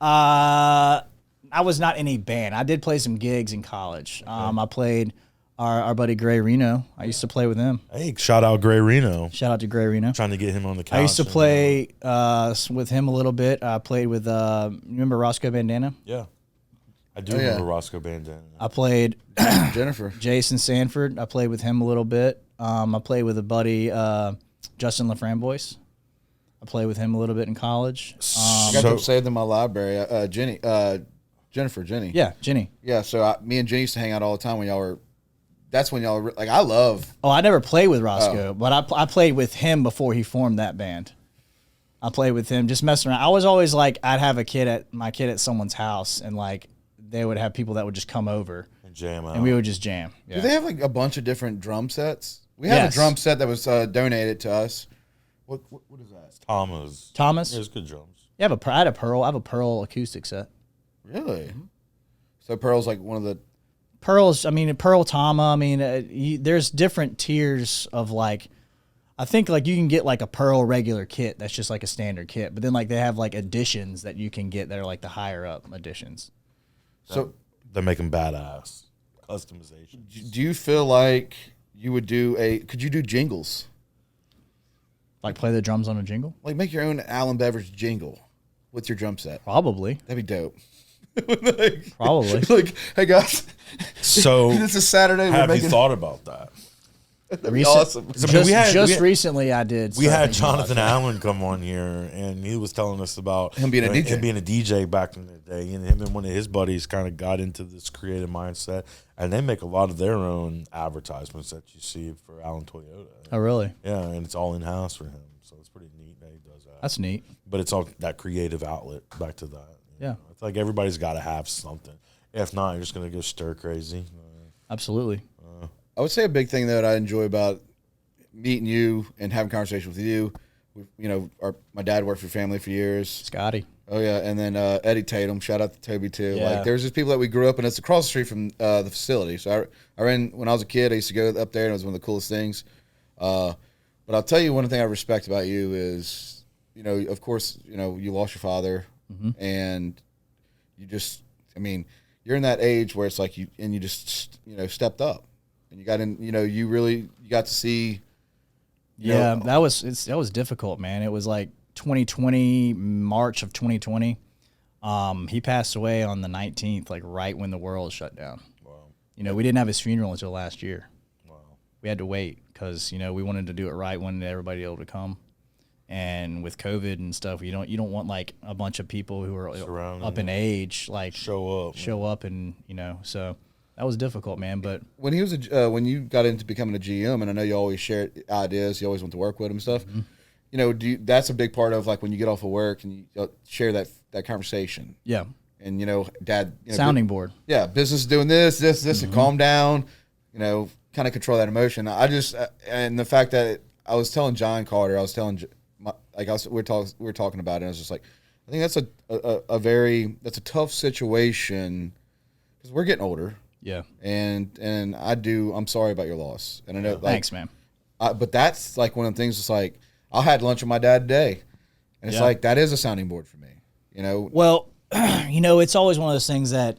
I was not in a band. I did play some gigs in college. I played our buddy Gray Reno. I used to play with him. Hey, shout out Gray Reno. Shout out to Gray Reno. Trying to get him on the couch. I used to play with him a little bit. I played with remember Roscoe Bandana? Yeah. I do remember Roscoe Bandana. I played Jennifer. Jason Sanford. I played with him a little bit. I played with a buddy, Justin LaFramboise. I played with him a little bit in college. I got them saved in my library. Jenny. Yeah, Jenny. Yeah, so me and Jenny used to hang out all the time when y'all were. That's when y'all were like. I love. Oh, I never played with Roscoe, but I played with him before he formed that band. I played with him, just messing around. I was always like, I'd have my kid at someone's house, and like they would have people that would just come over And jam out. and we would just jam. Yeah. Do they have like a bunch of different drum sets? We have a drum set that was donated to us. What is that? Thomas. Thomas? Yeah, it's good drums. I had a Pearl. I have a Pearl acoustic set. Really? So Pearl's like one of the. Pearl's, I mean, Pearl Tama. I mean, there's different tiers of like. I think like you can get like a Pearl regular kit that's just like a standard kit, but then like they have like additions that you can get that are like the higher up additions. So They're making badass customization. do you feel like you would could you do jingles? Like play the drums on a jingle? Like make your own Allen Beverage jingle with your drum set. Probably. That'd be dope. Probably. Like, hey guys, So this is Saturday. have you thought about that? That'd be awesome. I mean, Just recently I did. We start had thinking about Jonathan that. Allen come on here, and he was telling us about Him being a DJ. Him being a DJ back in the day, and him and one of his buddies kind of got into this creative mindset, and they make a lot of their own advertisements that you see for Allen Toyota. Oh, really? Yeah, and it's all in house for him, so it's pretty neat that he does that. That's neat. But it's all that creative outlet. Back to that. Yeah. know. It's like everybody's got to have something. If not, you're just gonna go stir crazy. Absolutely. I would say a big thing that I enjoy about meeting you and having conversation with you. My dad worked for family for years. Scotty. Oh yeah, and then Eddie Tatum. Shout out to Toby too. Yeah. Like there's just people that we grew up, and it's across the street from the facility. So I ran when I was a kid. I used to go up there, and it was one of the coolest things. But I'll tell you one thing I respect about you is, of course, you lost your father, and you just, you're in that age where it's like you just stepped up, and you got in, you got to see. Yeah, that was difficult, man. It was like 2020, March of 2020. He passed away on the 19th, like right when the world shut down. Wow. We didn't have his funeral until last year. Wow. We had to wait because we wanted to do it right when everybody able to come. And with COVID and stuff, you don't want like a bunch of people who are Surrounding up in age like show up and so that was difficult, man. But when he was when you got into becoming a GM, and I know you always shared ideas, you always went to work with him and stuff. That's a big part of like when you get off of work and you share that conversation. yeah, And Dad, sounding board. Yeah, business is doing this, and calm down. Kind of control that emotion. I just and the fact that I was telling John Carter, we were talking about it. And I was just like, I think that's that's a tough situation because we're getting older. Yeah. And I'm sorry about your loss. And I know, Thanks, man. But that's like one of the things. It's like I had lunch with my dad today, and it's like that is a sounding board for me. Well, it's always one of those things that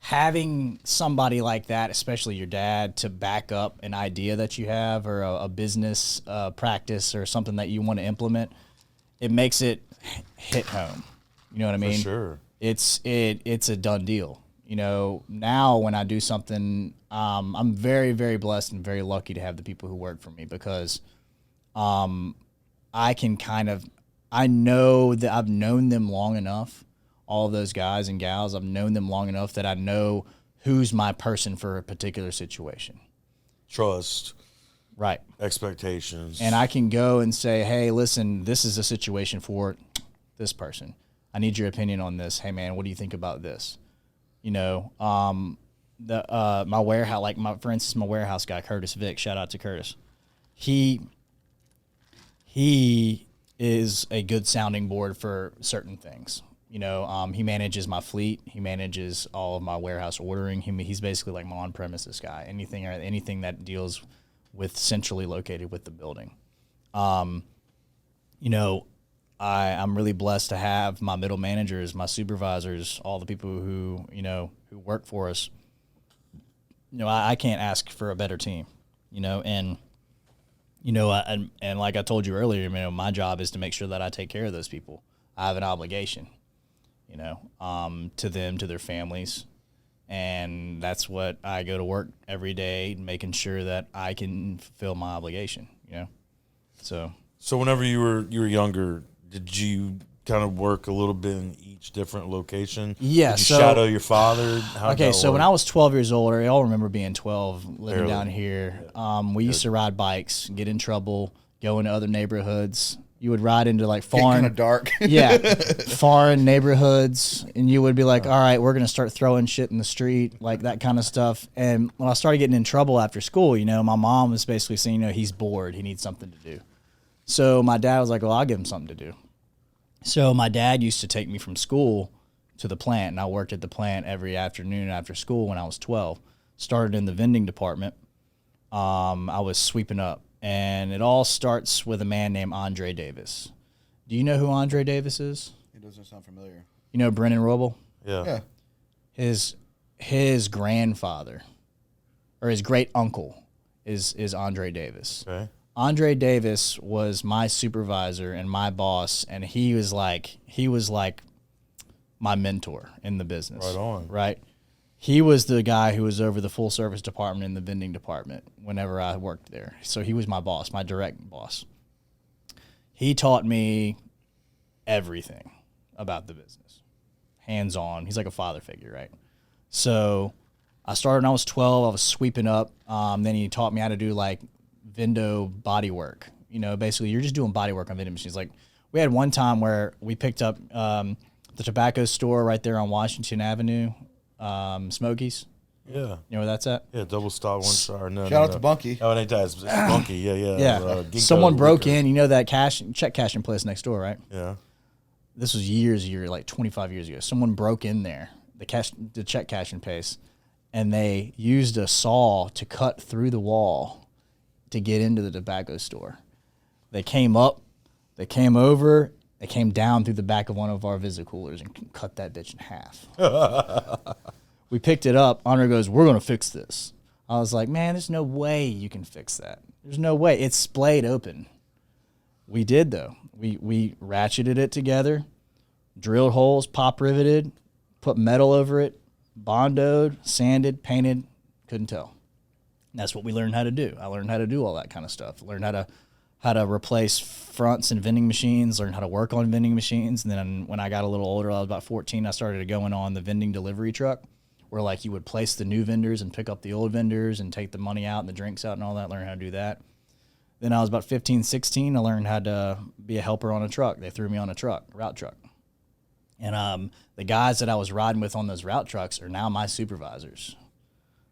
having somebody like that, especially your dad, to back up an idea that you have or a business practice or something that you want to implement, it makes it hit home. You know what I mean? For sure. It's a done deal. Now when I do something, I'm very, very blessed and very lucky to have the people who work for me because I know that I've known them long enough, all of those guys and gals, I've known them long enough that I know who's my person for a particular situation. Trust. Right. Expectations. And I can go and say, hey, listen, this is a situation for this person. I need your opinion on this. Hey, man, what do you think about this? My warehouse, for instance, my warehouse guy, Curtis Vick, shout out to Curtis. He is a good sounding board for certain things. He manages my fleet. He manages all of my warehouse ordering. He's basically like my on-premises guy. Anything that deals with centrally located with the building. I'm really blessed to have my middle managers, my supervisors, all the people who work for us. I can't ask for a better team, and like I told you earlier, my job is to make sure that I take care of those people. I have an obligation, to them, to their families. And that's what I go to work every day, making sure that I can fulfill my obligation, So So whenever you were younger, did you kind of work a little bit in each different location? Yeah, Did you so- shadow your father? Okay, so when I was 12 years old, I all remember being 12, living Barely. down here. We used to ride bikes, get in trouble, go into other neighborhoods. You would ride into like Get foreign, kind of dark. yeah, foreign neighborhoods, and you would be like, all right, we're gonna start throwing shit in the street, like that kind of stuff. And when I started getting in trouble after school, my mom was basically saying, he's bored, he needs something to do. So my dad was like, well, I'll give him something to do. So my dad used to take me from school to the plant, and I worked at the plant every afternoon after school when I was 12. Started in the vending department. I was sweeping up, and it all starts with a man named Andre Davis. Do you know who Andre Davis is? It doesn't sound familiar. You know Brennan Roble? yeah. His grandfather, or his great uncle, is Andre Davis. Okay. Andre Davis was my supervisor and my boss, and he was like my mentor in the business. Right on. Right? He was the guy who was over the full service department and the vending department whenever I worked there. So he was my boss, my direct boss. He taught me everything about the business, hands-on. He's like a father figure, right? So I started when I was 12. I was sweeping up. Then he taught me how to do like Vendo body work. Basically you're just doing body work on vending machines. Like we had one time where we picked up the tobacco store right there on Washington Avenue, Smokies. Yeah. You know where that's at? Yeah, double stop, one star. No, Shout out to Bunky. Oh, it ain't that. It's Bunky. Yeah, yeah. Yeah. Ginkgo Someone broke liquor. in. That check cashing place next door, right? Yeah. This was like 25 years ago. Someone broke in there, the check cashing place, and they used a saw to cut through the wall to get into the tobacco store. They came up, they came over, they came down through the back of one of our visit coolers and cut that bitch in half. We picked it up. Andre goes, we're going to fix this. I was like, man, there's no way you can fix that. There's no way. It's splayed open. We did, though. We ratcheted it together, drilled holes, pop riveted, put metal over it, bondoed, sanded, painted, couldn't tell. And that's what we learned how to do. I learned how to do all that kind of stuff. Learned how to replace fronts in vending machines, learned how to work on vending machines. And then when I got a little older, I was about 14, I started going on the vending delivery truck where like you would place the new vendors and pick up the old vendors and take the money out and the drinks out and all that, learn how to do that. Then I was about 15, 16, I learned how to be a helper on a truck. They threw me on a route truck. And the guys that I was riding with on those route trucks are now my supervisors.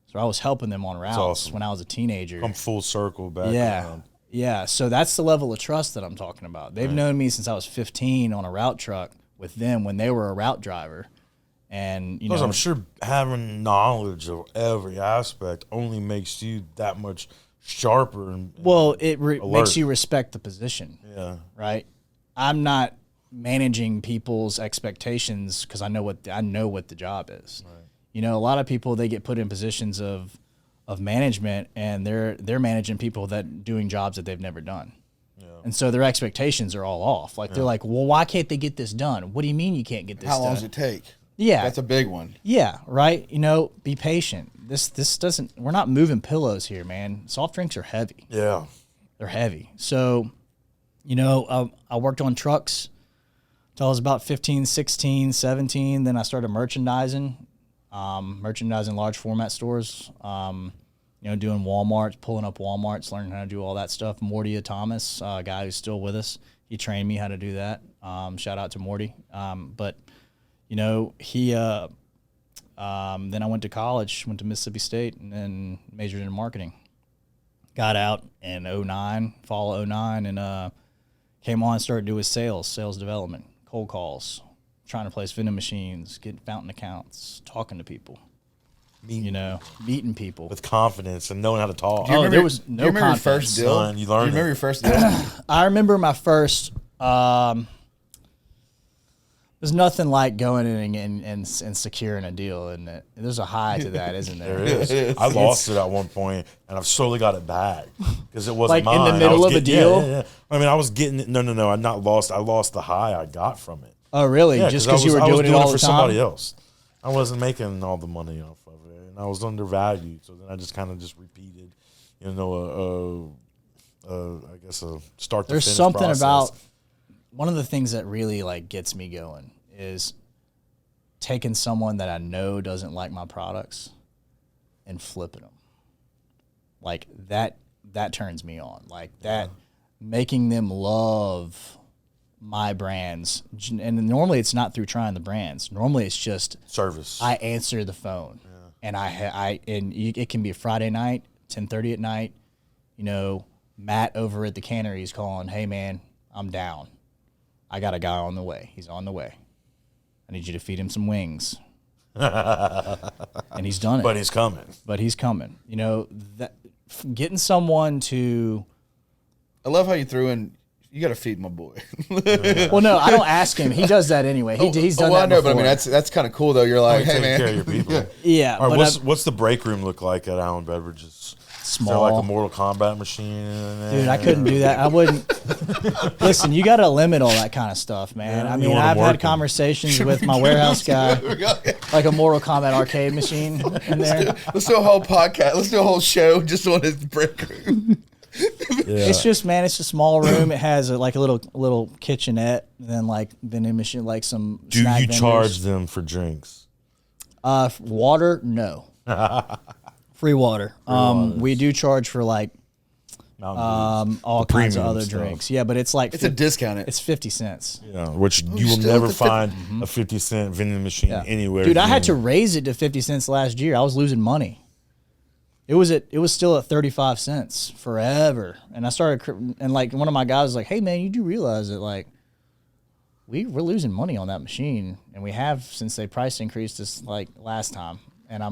So I was helping them on routes awesome. when I was a teenager. Come full circle back Yeah. around. Yeah. So that's the level of trust that I'm talking about. They've known me since I was 15 on a route truck with them when they were a route driver. And, Because I'm sure having knowledge of every aspect only makes you that much sharper. And it alert. makes you respect the position, Yeah. right? I'm not managing people's expectations because I know what the job is. Right. A lot of people, they get put in positions of management and they're managing people that doing jobs that they've never done. Yeah. And so their expectations are all off. Like they're like, well, why can't they get this done? What do you mean you can't get this done? How long does it take? Yeah. That's a big one. Yeah, right. Be patient. This doesn't. We're not moving pillows here, man. Soft drinks are heavy. Yeah. They're heavy. So, I worked on trucks till I was about 15, 16, 17. Then I started merchandising large format stores. Doing Walmarts, pulling up Walmarts, learning how to do all that stuff. Morty Thomas, a guy who's still with us, he trained me how to do that. Shout out to Morty. He then I went to college, went to Mississippi State, and then majored in marketing. Got out in 09, fall of 09, and came on and started doing sales development, cold calls, trying to place vending machines, get fountain accounts, talking to people. Meeting people. With confidence and knowing how to talk. There was no Do you remember your confidence. first deal? Son, you learned Do you remember it. your first deal? I remember my first. There's nothing like going in and securing a deal, isn't it? There's a high to that, isn't there? There is. I lost it at one point, and I've slowly got it back because it wasn't Like in mine. the middle of a deal? Yeah. I mean, I was getting it. No. I'm not lost. I lost the high I got from it. Oh, really? Yeah, Just because you were I was doing it all the for time? somebody else. I wasn't making all the money off of it, and I was undervalued. So then I just kind of just repeated, a I guess a start to There's finish something process. about one of the things that really like gets me going is taking someone that I know doesn't like my products and flipping them. Like that turns me on. Like that, making them love my brands. And normally it's not through trying the brands. Normally it's just service. I answer the phone, and it can be a Friday night, 10:30 at night. You know, Matt over at the cannery is calling. Hey man, I'm down. I got a guy on the way. He's on the way. I need you to feed him some wings. And he's done it. But he's coming. But he's coming. You know, that getting someone to. I love how you threw in. You got to feed my boy. Well, no, I don't ask him. He does that anyway. He's done well, that I know, before. but I mean that's kind of cool though. You're like, hey Taking man, care of your people. Yeah. All right, but what's the break room look like at Allen Beverages? Is there Small. like a Mortal Kombat machine in there? Dude, I couldn't do that. I wouldn't. Listen, you got to limit all that kind of stuff, man. Yeah, I you mean, want 'em I've had working. conversations with my warehouse guy, like a Mortal Kombat arcade machine in there. let's do a whole podcast. Let's do a whole show just on his break room. Yeah. It's just, man, it's a small room. It has a little kitchenette, and then like vending machine, like some. Do snack you vendors. charge them for drinks? Water? No. Free water. We do charge for like Mountain all The kinds of premium other stuff. drinks. Yeah, but it's like It's a discount. It's 50 cents. Dews. Yeah, which you will still never the find a 50-cent vending machine anywhere. Dude, I had to again. raise it to 50 cents last year. I was losing money. It was still at 35 cents forever. And I started, and like one of my guys was like, hey man, you do realize that like we're losing money on that machine, and we have since they price increased this like last time. And I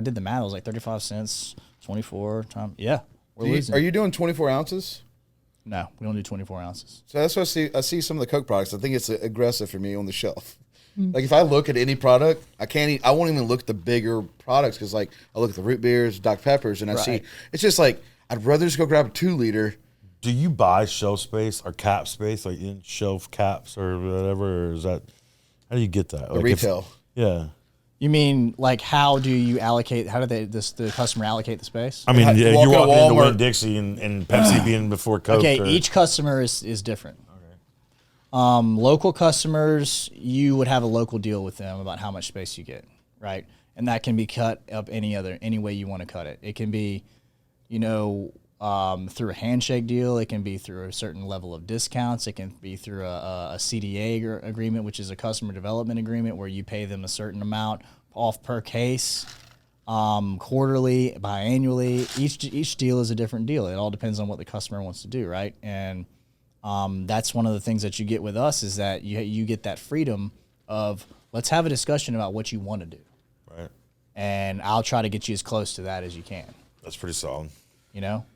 did the math. I was like 35 cents, 24 times. Yeah, we're losing. Are you doing 24 ounces? No, we don't do 24 ounces. So that's what I see some of the Coke products. I think it's aggressive for me on the shelf. Like if I look at any product, I won't even look at the bigger products because like I look at the root beers, Dr. Peppers, and I see it's just like I'd rather just go grab a 2 liter. Do you buy shelf space or cap space, like in shelf caps or whatever? Or is that how do you get that? Like Retail. Yeah. You mean like how do you allocate? How do the customer allocate the space? I mean, Walk yeah, into you walk into Walmart. Winn-Dixie and Pepsi being before Coke. Okay, or, each customer is different. Local customers, you would have a local deal with them about how much space you get, right? And that can be cut up any way you want to cut it. It can be, through a handshake deal. It can be through a certain level of discounts. It can be through a CDA agreement, which is a customer development agreement, where you pay them a certain amount off per case, quarterly, biannually. Each deal is a different deal. It all depends on what the customer wants to do, right? And that's one of the things that you get with us is that you get that freedom of let's have a discussion about what you want to do, right? and I'll try to get you as close to that as you can. That's pretty solid. You know?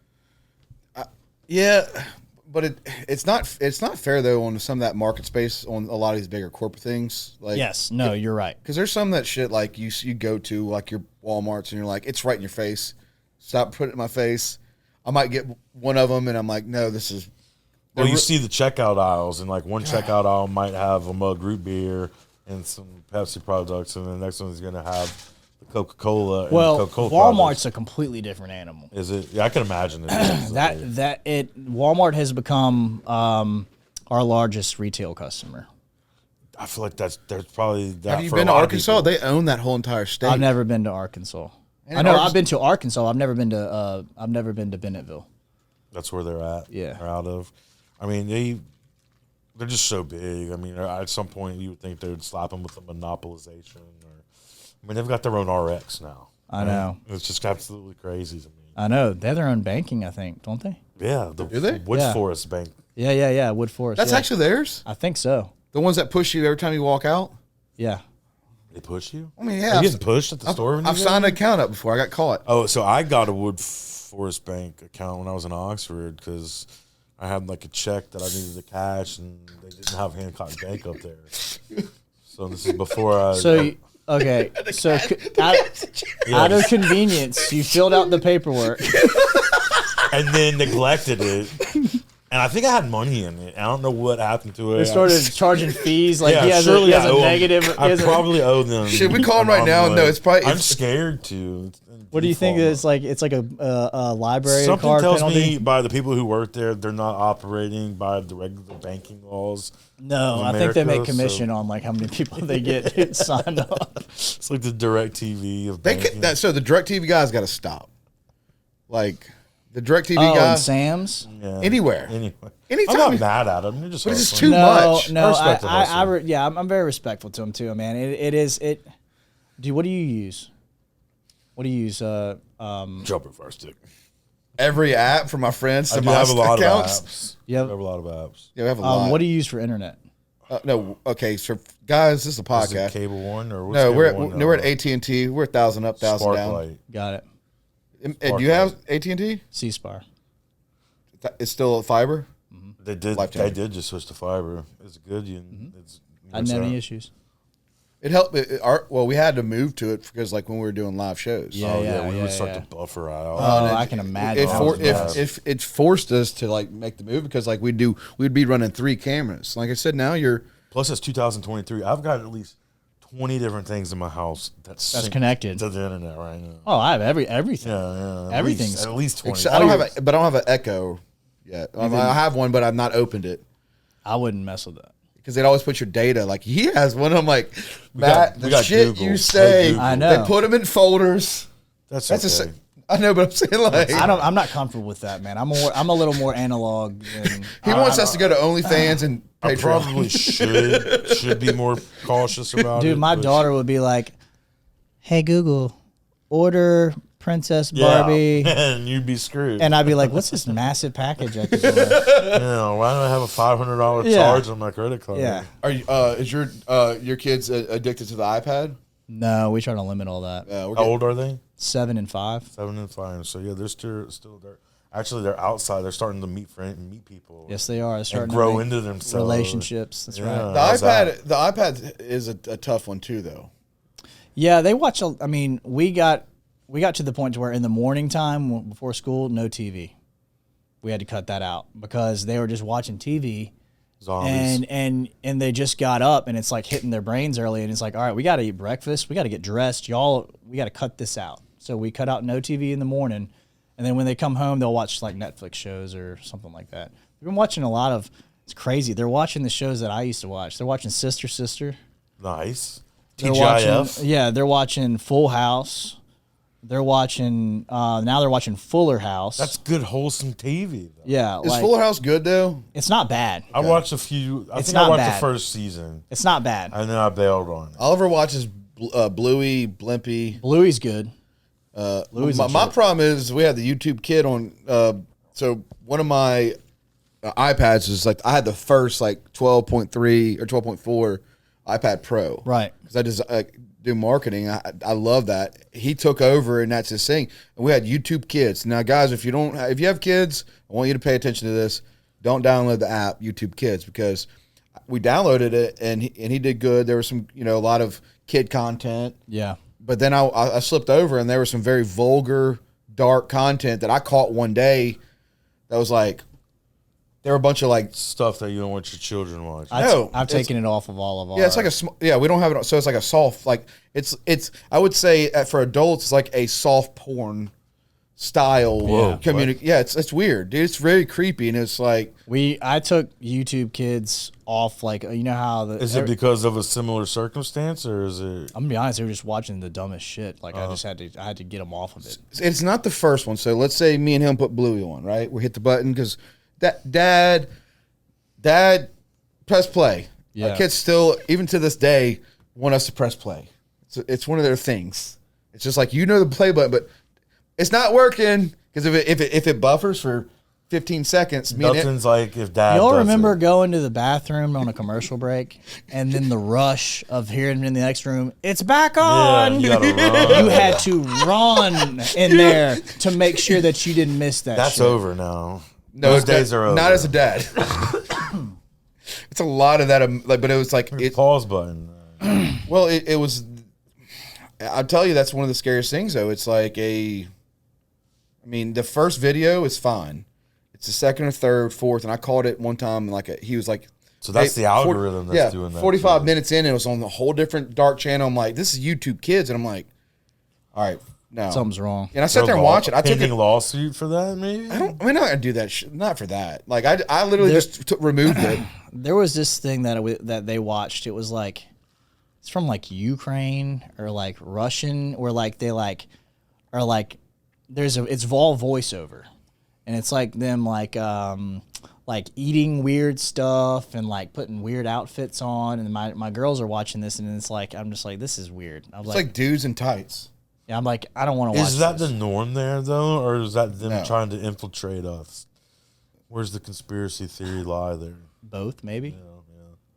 Yeah, but it's not fair though on some of that market space on a lot of these bigger corporate things. Like Yes. No, you're right. because there's some of that shit like you go to like your Walmarts and you're like it's right in your face. Stop putting it in my face. I might get one of them and I'm like no, this is. Well, you see the checkout aisles, and like one checkout aisle might have a mug root beer and some Pepsi products, and the next one is going to have the Coca-Cola. Well, and Coca-Cola Walmart's products. a completely different animal. Is it? Yeah, I can imagine it. Is. Walmart has become our largest retail customer. I feel like there's probably that. Have you for been a to lot of Arkansas? people. They own that whole entire state. I've never been to Arkansas. And I know Arkansas- I've been to Arkansas. I've never been to Bennetville. That's where they're at. Yeah. They're out of. I mean, they're just so big. I mean, at some point you would think they would slap them with a monopolization. I mean, they've got their own RX now. I know. It's just absolutely crazy to me. I know. They have their own banking, I think, don't they? Yeah, the Do they? Woods Yeah. Forest Bank. Yeah. Wood Forest. That's yeah. actually theirs. I think so. The ones that push you every time you walk out. Yeah. They push you? I mean, Are yeah. you getting pushed at the store? when you I've go? signed an account up before. I got caught. Oh, so I got a Wood Forest Bank account when I was in Oxford because I had like a check that I needed to cash, and they didn't have Hancock Bank up there. So this is before I. Okay. So out of convenience, you filled out the paperwork. and then neglected it. And I think I had money in it. I don't know what happened to it. They started charging fees. Like Yeah, he has surely a I owe 'em. negative. I probably owe them. Should we call 'em right an now? arm and No, leg. it's probably- I'm it's- scared to. What do you think? default It's like a library Something card tells penalty? me by the people who work there, they're not operating by the regular banking laws. No, of I think they make America, commission on like how many people they get signed up. It's like the direct TV of They banking. could, that, so the DirecTV guys got to stop. Like the DirecTV Oh, and guys Sam's. Yeah. anywhere. Anyway, Anytime I'm you- not mad at them. They're just But it's just hustling. too No, much. no, I respect the hustle. yeah, I'm very respectful to them too, man. It is. Dude, what do you use? What do you use? Jumper Fire Stick. Every app for my friends I to do my have a lot accounts. of apps. You have- I have a lot of apps. Yeah, we have a lot. what do you use for internet? No, okay, so guys, this is a Is it podcast. Cable One or what's No, Cable we're at, One no, we're at now? AT&T. We're 1,000 up, 1,000 down. Sparklight. Got it. And you have AT&T? C Spar. It's still fiber. They did. Life They changer. did just switch to fiber. It's good. It's I didn't have any issues. It helped. Well, we had to move to it because, like, when we were doing live shows. Yeah. we yeah, would start yeah. to buffer out. Oh, I can imagine. It forced us to like make the move because like we'd be running 3 cameras. Like I said, now you're Plus, it's 2023. I've got at least 20 different things in my house that's connected to the internet right now. Oh, I have everything. Yeah. Everything's- at least 20. I don't have an Echo yet. I have one, but I've not opened it I wouldn't mess with that. because they'd always put your data. Like he has one. I'm like, Matt, we the got shit Google. you Hey, say. Google. I know. They put them in folders. That's That's okay. I know, but I'm saying like I'm not comfortable with that, man. I'm a little more analog. Than, he wants us to go to OnlyFans and I Patreon. probably should be more cautious about it. dude, my but- daughter would be like, "Hey Google, order Princess Yeah, Barbie," and you'd be screwed. and I'd be like, "What's this massive package at the door?" Why do I have a $500 Yeah. charge on my credit card? Yeah. Are you? Is your kids addicted to the iPad? No, we try to limit all that. We're How getting- old are they? 7 and 5. 7 and 5. So yeah, they're still there. Actually, they're outside. They're starting to meet people. Yes, they are. They're starting and to grow make into themselves. relationships. That's Yeah. right. The How's that? iPad is a tough one too, though. Yeah, they watch. I mean, we got to the point to where in the morning time before school, no TV. We had to cut that out because they were just watching TV. Zombies. And they just got up and it's like hitting their brains early and it's like, all right, we got to eat breakfast, we got to get dressed, y'all, we got to cut this out. So we cut out no TV in the morning, and then when they come home, they'll watch like Netflix shows or something like that. We've been watching a lot of. It's crazy. They're watching the shows that I used to watch. They're watching Sister. Nice. They're TGIF. watching, yeah, they're watching Full House. They're watching now. They're watching Fuller House. That's good, wholesome TV. Though. yeah. Is like, Fuller House good though? it's not bad. I watched a few. I It's think I not watched bad. the first season, It's not bad. and then I bailed on it. Oliver watches Bluey, Blimpy. Bluey's good. Louis My problem is we had the YouTube Kid on. So one of my iPads is like I had the first like 12.3 or 12.4 iPad Pro. Right. Because I just do marketing. I love that. He took over and that's his thing. And we had YouTube Kids. Now, guys, if you have kids, I want you to pay attention to this. Don't download the app YouTube Kids because we downloaded it and he did good. There was some a lot of kid content. Yeah. But then I slipped over and there was some very vulgar, dark content that I caught one day that was like, there were a bunch of like, Stuff that you don't want your children watching. No, I've it's- taken it off of all of our. yeah, it's like we don't have it. So it's like a soft, like it's, I would say for adults, it's like a soft porn style community. Yeah, it's weird, dude. It's very creepy. And it's like, I took YouTube Kids off, like, you know how the. Is it because of a similar circumstance, or is it? I'm gonna be honest, they were just watching the dumbest shit. Like I had to get them off of it. it's not the first one. So let's say me and him put Bluey on, right? We hit the button because dad, press play. Yeah. Our kids still, even to this day, want us to press play. It's one of their things. It's just like, the play button, but it's not working because if it buffers for 15 seconds, Nothing's like if dad. Y'all does remember it. going to the bathroom on a commercial break, and then the rush of hearing in the next room, "It's back Yeah, on." you gotta run. You had to run in there to make sure that you didn't miss that. That's shit. over now. No, Those days are over. Not as a dad. It's a lot of that, but it was like Pause button. Well, it was. I'll tell you, that's one of the scariest things, though. It's like the first video is fine. It's the second or third, fourth, and I called it one time. He was like, So that's the algorithm that's doing that. 45 too. minutes in, and it was on a whole different dark channel. I'm like, this is YouTube Kids, and I'm like, all right, No. Something's wrong. And I sat there and watched it. I took pending it. lawsuit for that, maybe. I'm not gonna do that. Not for that. Like I literally just removed it. There was this thing that they watched. It was like it's from like Ukraine or like Russian or like they like or like it's all voiceover, and it's like them like eating weird stuff and like putting weird outfits on, and my girls are watching this, and it's like I'm just like, this is weird. I'm It's like dudes in tights. yeah, I'm like, I don't want to watch. Is that this. the norm there though, or is that them No. trying to infiltrate us? Where's the conspiracy theory lie there? Both maybe?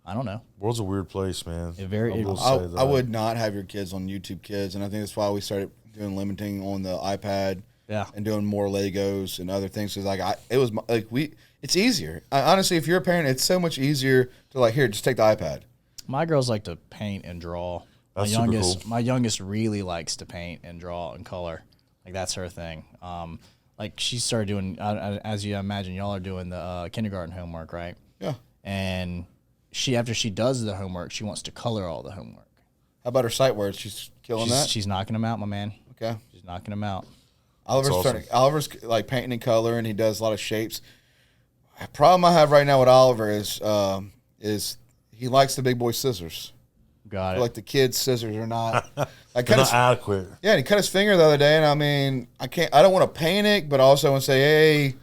I don't know. World's a weird place, man. Very- will I, say that. I would not have your kids on YouTube Kids, and I think that's why we started doing limiting on the iPad. Yeah. And doing more Legos and other things because it's easier. Honestly, if you're a parent, it's so much easier to like here, just take the iPad. My girls like to paint and draw. That's super cool. My youngest really likes to paint and draw and color. Like that's her thing. Like she started doing, as you imagine, y'all are doing the kindergarten homework, right? Yeah. And after she does the homework, she wants to color all the homework. How about her sight words? She's killing that. She's knocking them out, my man. Okay. She's knocking them out. Oliver's like painting and color, and he does a lot of shapes. The problem I have right now with Oliver is he likes the big boy scissors. Got it. Like the kids' scissors are not like They're not adequate. Yeah, and he cut his finger the other day, and I mean, I don't want to panic, but also want to say, hey,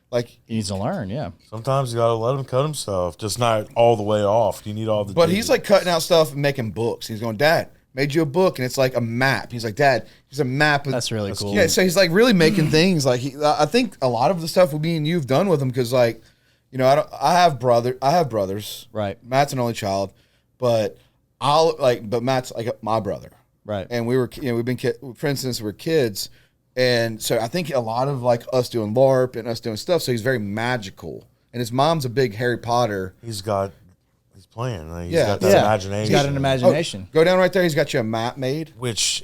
like. He needs to learn, yeah. Sometimes you gotta let him cut himself, just not all the way off. You need all the. But he's like cutting out stuff and making books. He's going, Dad, made you a book, and it's like a map. He's like, Dad, here's a map. That's really cool. Yeah, so he's like really making things. Like I think a lot of the stuff me and you've done with him because like, you know, I have brothers. Right. Matt's an only child, but Matt's like my brother. Right. And we've been friends since we were kids, and so I think a lot of like us doing LARP and us doing stuff. So he's very magical, and his mom's a big Harry Potter. He's playing. Like, he's Yeah. got that Yeah. imagination. He's got an imagination. Go down right there. He's got you a map made. Which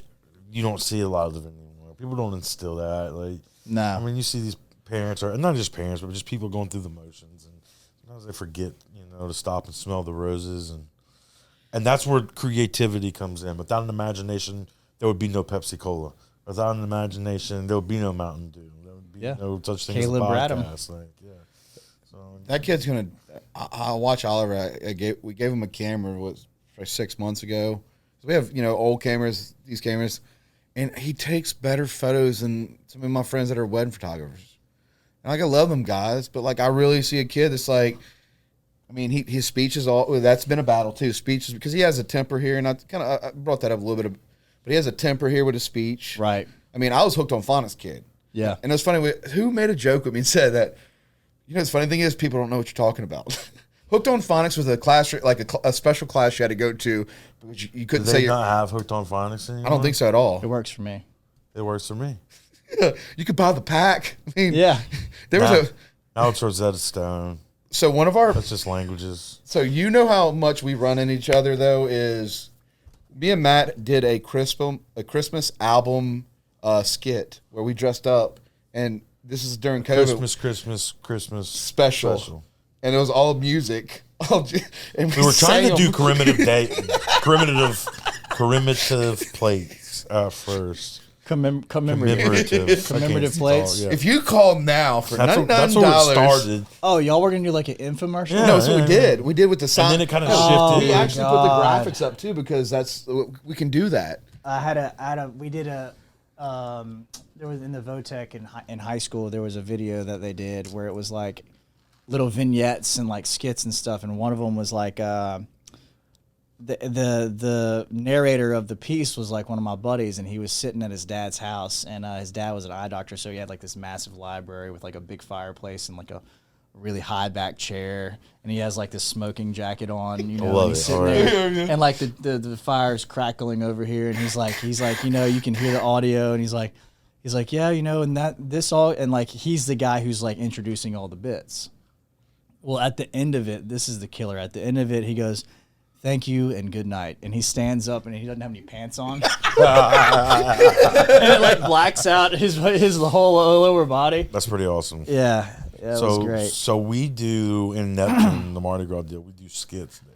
you don't see a lot of it anymore. People don't instill that. Like, No. I mean, you see these parents, or not just parents, but just people going through the motions, and sometimes they forget, to stop and smell the roses, and that's where creativity comes in. Without an imagination, there would be no Pepsi Cola. Without an imagination, there would be no Mountain Dew. There would be no such thing Caleb as a Bradham. podcast. Like, yeah. So That kid's gonna. I'll watch Oliver. We gave him a camera for 6 months ago. So we have old cameras, these cameras, and he takes better photos than some of my friends that are wedding photographers. And like I love them guys, but like I really see a kid that's like, I mean, his speech is that's been a battle too. Speech is because he has a temper here, and I brought that up a little bit, but he has a temper here with his speech. Right. I mean, I was hooked on phonics kid. Yeah. And it was funny. Who made a joke with me and said that, the funny thing is people don't know what you're talking about. Hooked on Phonics was a class, like a special class you had to go to because you couldn't do say they not have Hooked on Phonics anymore? I don't think so at all. It works for me. It works for me. You could buy the pack. I mean, Yeah. there was Now it's Rosetta Stone. So one of our. That's just languages. So you know how much we run in each other though is, me and Matt did a Christmas album skit where we dressed up, and this is during COVID. Christmas special. And it was all music. And We were trying to do commemorative. commemorative plates first. Commemorative plates. Yeah. If you call now for That's $99, where it started. Oh, y'all were gonna do like an infomercial? Yeah. No, so we did. We did with the sound. And then it kind of Oh, shifted. We actually put God. the graphics up too because we can do that. We did a there was in the Votech in high school, there was a video that they did where it was like little vignettes and like skits and stuff, and one of them was like the narrator of the piece was like one of my buddies, and he was sitting at his dad's house, and his dad was an eye doctor, so he had like this massive library with like a big fireplace and like a really high back chair, and he has like this smoking jacket on, and he's sitting there, and like the fire's crackling over here, and he's like you can hear the audio, and he's like yeah, and and like he's the guy who's like introducing all the bits. Well, at the end of it, this is the killer. At the end of it, he goes, "Thank you and good night," and he stands up and he doesn't have any pants on, and it like blacks out his whole lower body. That's pretty awesome. Yeah, it was great. So we do in Neptune, the Mardi Gras deal, we do skits there.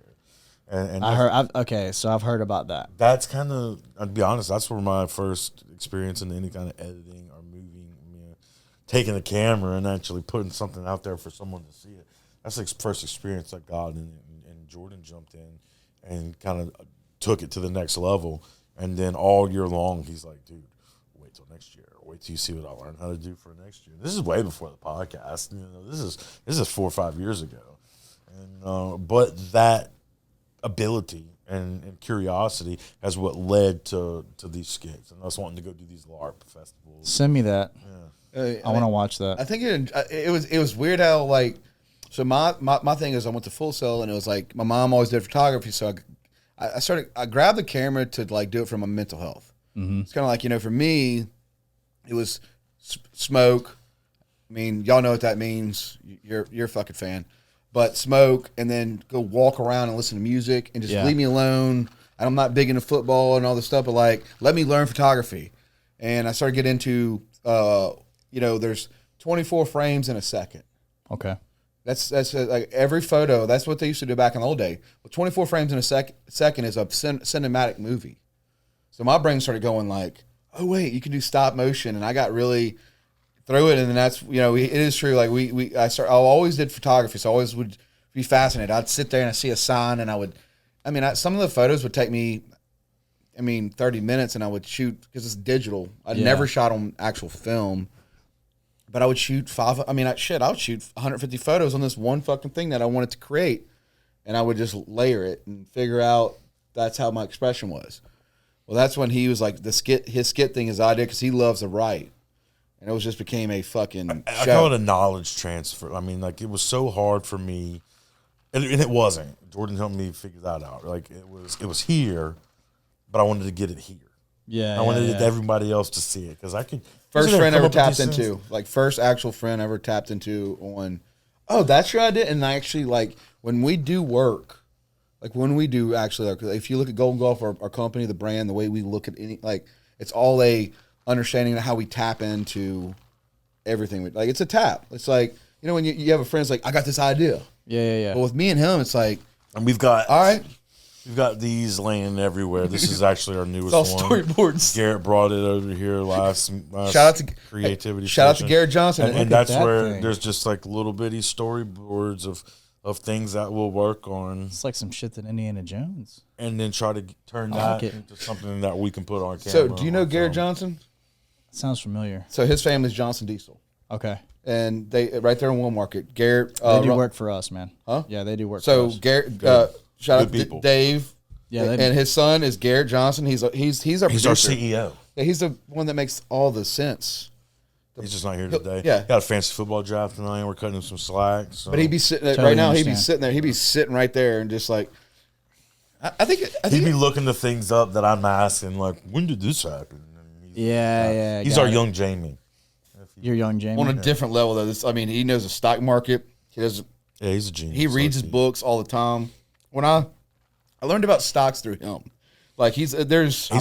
And I heard. So I've heard about that. that's kind of, I'll be honest, that's where my first experience in any kind of editing or moving, taking a camera and actually putting something out there for someone to see it. That's the first experience I got, and Jordan jumped in and kind of took it to the next level. And then all year long, he's like, dude, wait till next year. Wait till you see what I learned how to do for next year. This is way before the podcast. This is 4 or 5 years ago. And but that ability and curiosity is what led to these skits and us wanting to go do these LARP festivals. Send me that. Yeah. I want to watch that. I think it was weird how like, so my thing is I went to Full Sail and it was like my mom always did photography, so I grabbed the camera to like do it for my mental health. Mm-hmm. It's kind of like, for me, it was smoke. I mean, y'all know what that means. You're a fucking fan. But smoke and then go walk around and listen to music and just leave me alone. And I'm not big into football and all this stuff, but like, let me learn photography. And I started getting into, there's 24 frames in a second. Okay. That's like every photo. That's what they used to do back in the old day. But 24 frames in a second is a cinematic movie. So my brain started going like, oh wait, you can do stop motion, and I got really through it. And then that's it is true. Like I always did photography, so I always would be fascinated. I'd sit there and I see a sign, and some of the photos would take me, 30 minutes, and I would shoot because it's digital. I'd never shot on actual film. But I would shoot I would shoot 150 photos on this one fucking thing that I wanted to create. And I would just layer it and figure out that's how my expression was. Well, that's when he was like, his skit thing is idea because he loves to write. And it just became a fucking I show. call it a knowledge transfer. It was so hard for me. And it wasn't. Jordan helped me figure that out. Like, it was here, but I wanted to get it here. Yeah. I wanted everybody else to see it because I could. First friend ever tapped into, like first actual friend ever tapped into on, oh, that's your idea. And I actually like when we do work, like when we do actually, like, if you look at Golden Golf, our company, the brand, the way we look at any, like it's all a understanding of how we tap into everything. Like it's a tap. It's like, when you have a friend, it's like, I got this idea. Yeah. But with me and him, it's like, and we've got, all right. We've got these laying everywhere. This is actually our newest It's all one. storyboards. Garrett brought it over here last shout out to creativity. Shout out to session. Garrett Johnson. And that's that where thing. there's just like little bitty storyboards of things that we'll work on, It's like some shit that Indiana Jones. and then try to turn I that like it. into something that we can put on camera. So do you know on Garrett film. Johnson? Sounds familiar. So his family's Johnson Diesel. Okay. And they right there in Will Market. Garrett They do work for us, man. Huh? Yeah, they do work So for us. Garrett, Good. shout out Good to people. Dave. Yeah, and his son is Garrett Johnson. He's our He's producer. our CEO. Yeah, he's the one that makes all the sense. He's just not here today. Yeah. Got a fancy football draft tonight. We're cutting him some slack. So. But he'd be sitting Totally right now. He'd be understand. sitting there. He'd be sitting right there and just like, I think He'd be looking the things up that I'm asking, like, when did this happen? And Yeah. he's got our it. young Jamie. You're young, Jamie. on a different level though. He knows the stock market. Yeah, he's a genius. He reads his books all the time. When I learned about stocks through him. Like He's the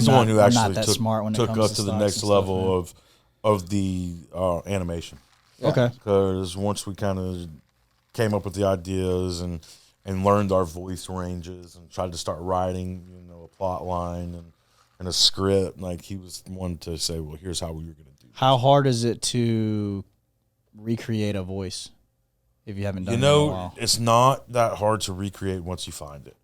one who I'm not actually that smart when it took comes us to to the stocks next and stuff, level of the animation. Okay. Because once we kind of came up with the ideas and learned our voice ranges and tried to start writing, a plot line and a script, like he was the one to say, well, here's how we were going to do it. How hard is it to recreate a voice if you haven't done it in a while? It's not that hard to recreate once you find it.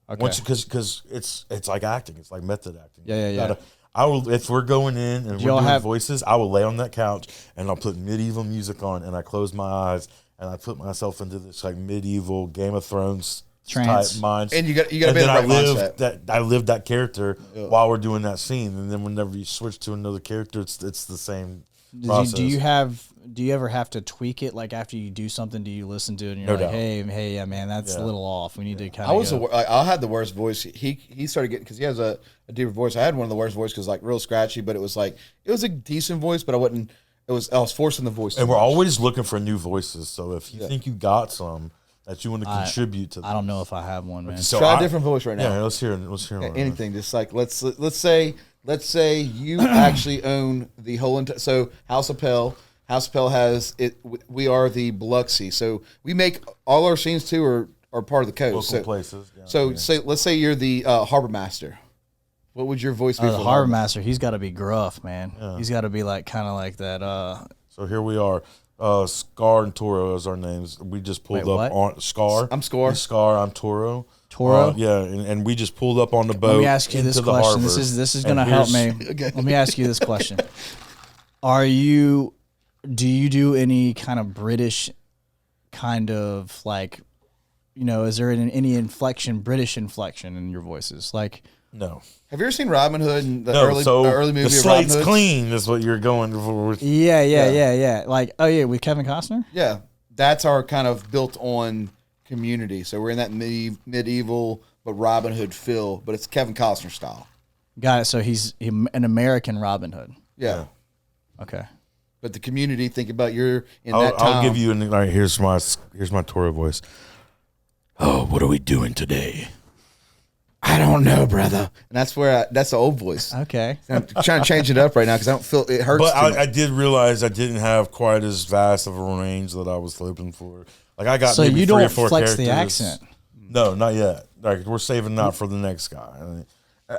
Okay. Because it's like acting. It's like method acting. Yeah. I will, if we're going in and we're y'all doing have- voices, I will lay on that couch and I'll put medieval music on and I close my eyes and I put myself into this like medieval Game of Thrones Trance. type mind. And you got to be in and the then right mindset. I lived that character while we're doing that scene, and then whenever you switch to another character, it's the same process. Do you ever have to tweak it? Like after you do something, do you listen to it and you're No like, doubt. hey, yeah, man, that's a Yeah. little off. We need to kind I of. was I had the worst voice. He started getting because he has a deeper voice. I had one of the worst voices because like real scratchy, but it was a decent voice, but I wasn't. I was forcing the voice. And too we're much. always looking for new voices. So if you think you got some that you want to I- contribute to, I don't know if I have one, man. So Try a different voice right now. Yeah, let's hear. One. Anything, just like let's say you actually own the whole entire. So House of Pell has it. We are the Biloxi. So we make all our scenes too are are part of the coast. Local places. Yeah, So yeah. let's say you're the harbor master. What would your voice be? The for harbor master, he's got to be gruff, man. Yeah. He's got to be like kind of like that. So here we are. Scar and Toro is our names. We just pulled Wait, up what? on Scar. I'm Scar. He's Scar. I'm Toro. Toro? Yeah, and we just pulled up on the boat. Let me ask you this into the question. harbor. This is And going to help here's- me. Let me ask you this question. Do you do any kind of British kind of like, is there any inflection, British inflection in your voices? Like, No. Have you ever seen Robin Hood and the No, early so movie the of Robin slate's Hood? clean is what you're going for. yeah. Like, oh yeah, with Kevin Costner? Yeah, that's our kind of built on community. So we're in that medieval but Robin Hood feel, but it's Kevin Costner style. Got it. So he's an American Robin Hood. Yeah. Okay. But the community, think about you're in that town. I'll give you all right, here's my Toro voice. Oh, what are we doing today? I don't know, brother. And that's where that's the old voice. Okay. I'm trying to change it up right now because I don't feel it hurts. But too much. I did realize I didn't have quite as vast of a range that I was hoping for. Like I got So maybe you 3 or don't 4 flex the characters. accent? No, not yet. Like we're saving that for the next guy. I mean,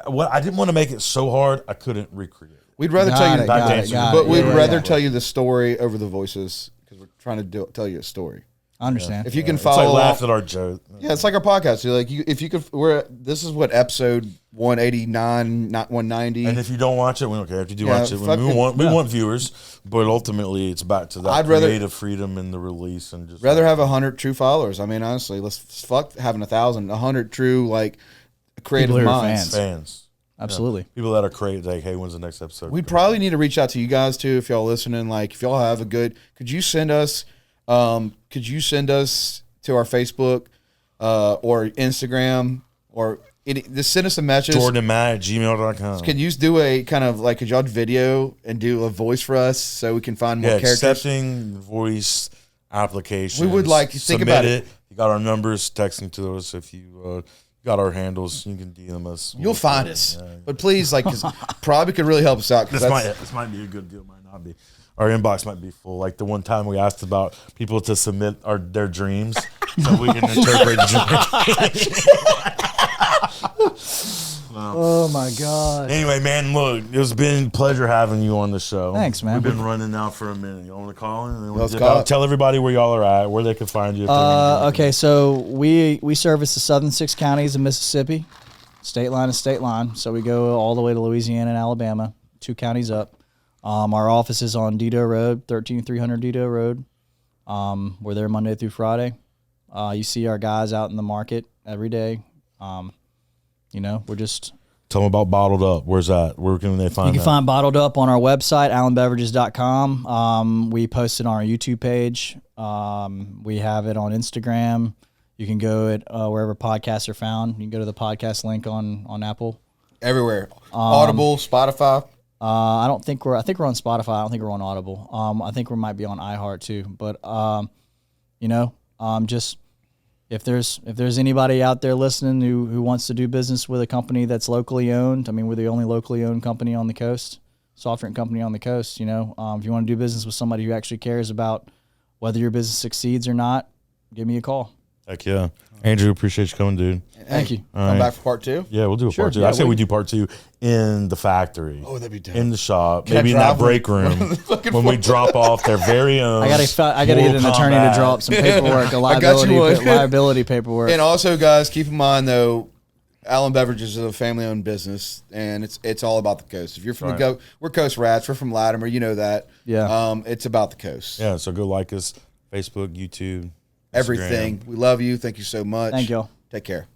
what I didn't want to make it so hard I couldn't recreate it. We'd rather Got tell you, it, got it, got but it. we'd Yeah, rather yeah. tell you the story over the voices because we're trying to tell you a story. I understand. If you can It's like follow, laugh at our joke. yeah, it's like our podcast. You're like, if you could, this is what episode 189, not 190. And if you don't watch it, we don't care. If you do Yeah, watch it, fuck we it. want viewers, but ultimately it's back to that I'd rather- creative freedom in the release and just rather have 100 true followers. I mean, honestly, let's fuck having 1,000, 100 true like creative People who are minds. fans. Absolutely. People that are creative, like, hey, when's the next episode? We probably need to reach out to you guys too if y'all listening. Like, if y'all have a good, could you send us to our Facebook or Instagram or just send us a message. JordanandMatt@gmail.com. Can you do a kind of like, could y'all video and do a voice for us so we can find more Yeah, characters? accepting voice application. We would like to think about it. You got our numbers, texting to us. If you got our handles, you can DM us. You'll find us. But please, like, 'cause probably could really help us out. 'Cause This that's- might be a good deal, might not be. Our inbox might be full. Like the one time we asked about people to submit their dreams so we can interpret dreams. Oh my God. Anyway, man, look, it's been a pleasure having you on the show. Thanks, man. We've been running now for a minute. You want to call in? Let's call it. Tell everybody where y'all are at, where they can find you. If they're gonna do Okay, so we service the southern 6 counties of Mississippi, state line to state line. So we go all the way to Louisiana and Alabama, 2 counties up. Our office is on Dido Road, 13300 Dido Road. We're there Monday through Friday. You see our guys out in the market every day. We're just... Tell them about Bottled Up. Where's that? Where can they find You can that? find Bottled Up on our website, allenbeverages.com. We post it on our YouTube page. We have it on Instagram. You can go at wherever podcasts are found. You can go to the podcast link on Apple. everywhere. Audible, Spotify. I think we're on Spotify. I don't think we're on Audible. I think we might be on iHeart too. But just if there's anybody out there listening who wants to do business with a company that's locally owned, I mean, we're the only locally owned company on the coast, soft drink company on the coast. If you want to do business with somebody who actually cares about whether your business succeeds or not, give me a call. Heck yeah. Andrew, appreciate you coming, dude. Thank you. Come back for part 2. Yeah, we'll do a Sure, part 2. yeah, I say we- we do part 2 in the factory. Oh, that'd be dope. In the shop, Can I maybe in that drive break room when we drop off their very own. I gotta get an attorney to draw up some paperwork, a I got you one. liability paperwork. And also, guys, keep in mind though, Allen Beverages is a family-owned business, and it's all about the coast. If you're from Right. we're coast rats. We're from Latimer, you know that. Yeah. It's about the coast. Yeah, so go like us, Facebook, YouTube, Everything. Instagram. We love you. Thank you so much. Thank y'all. Take care.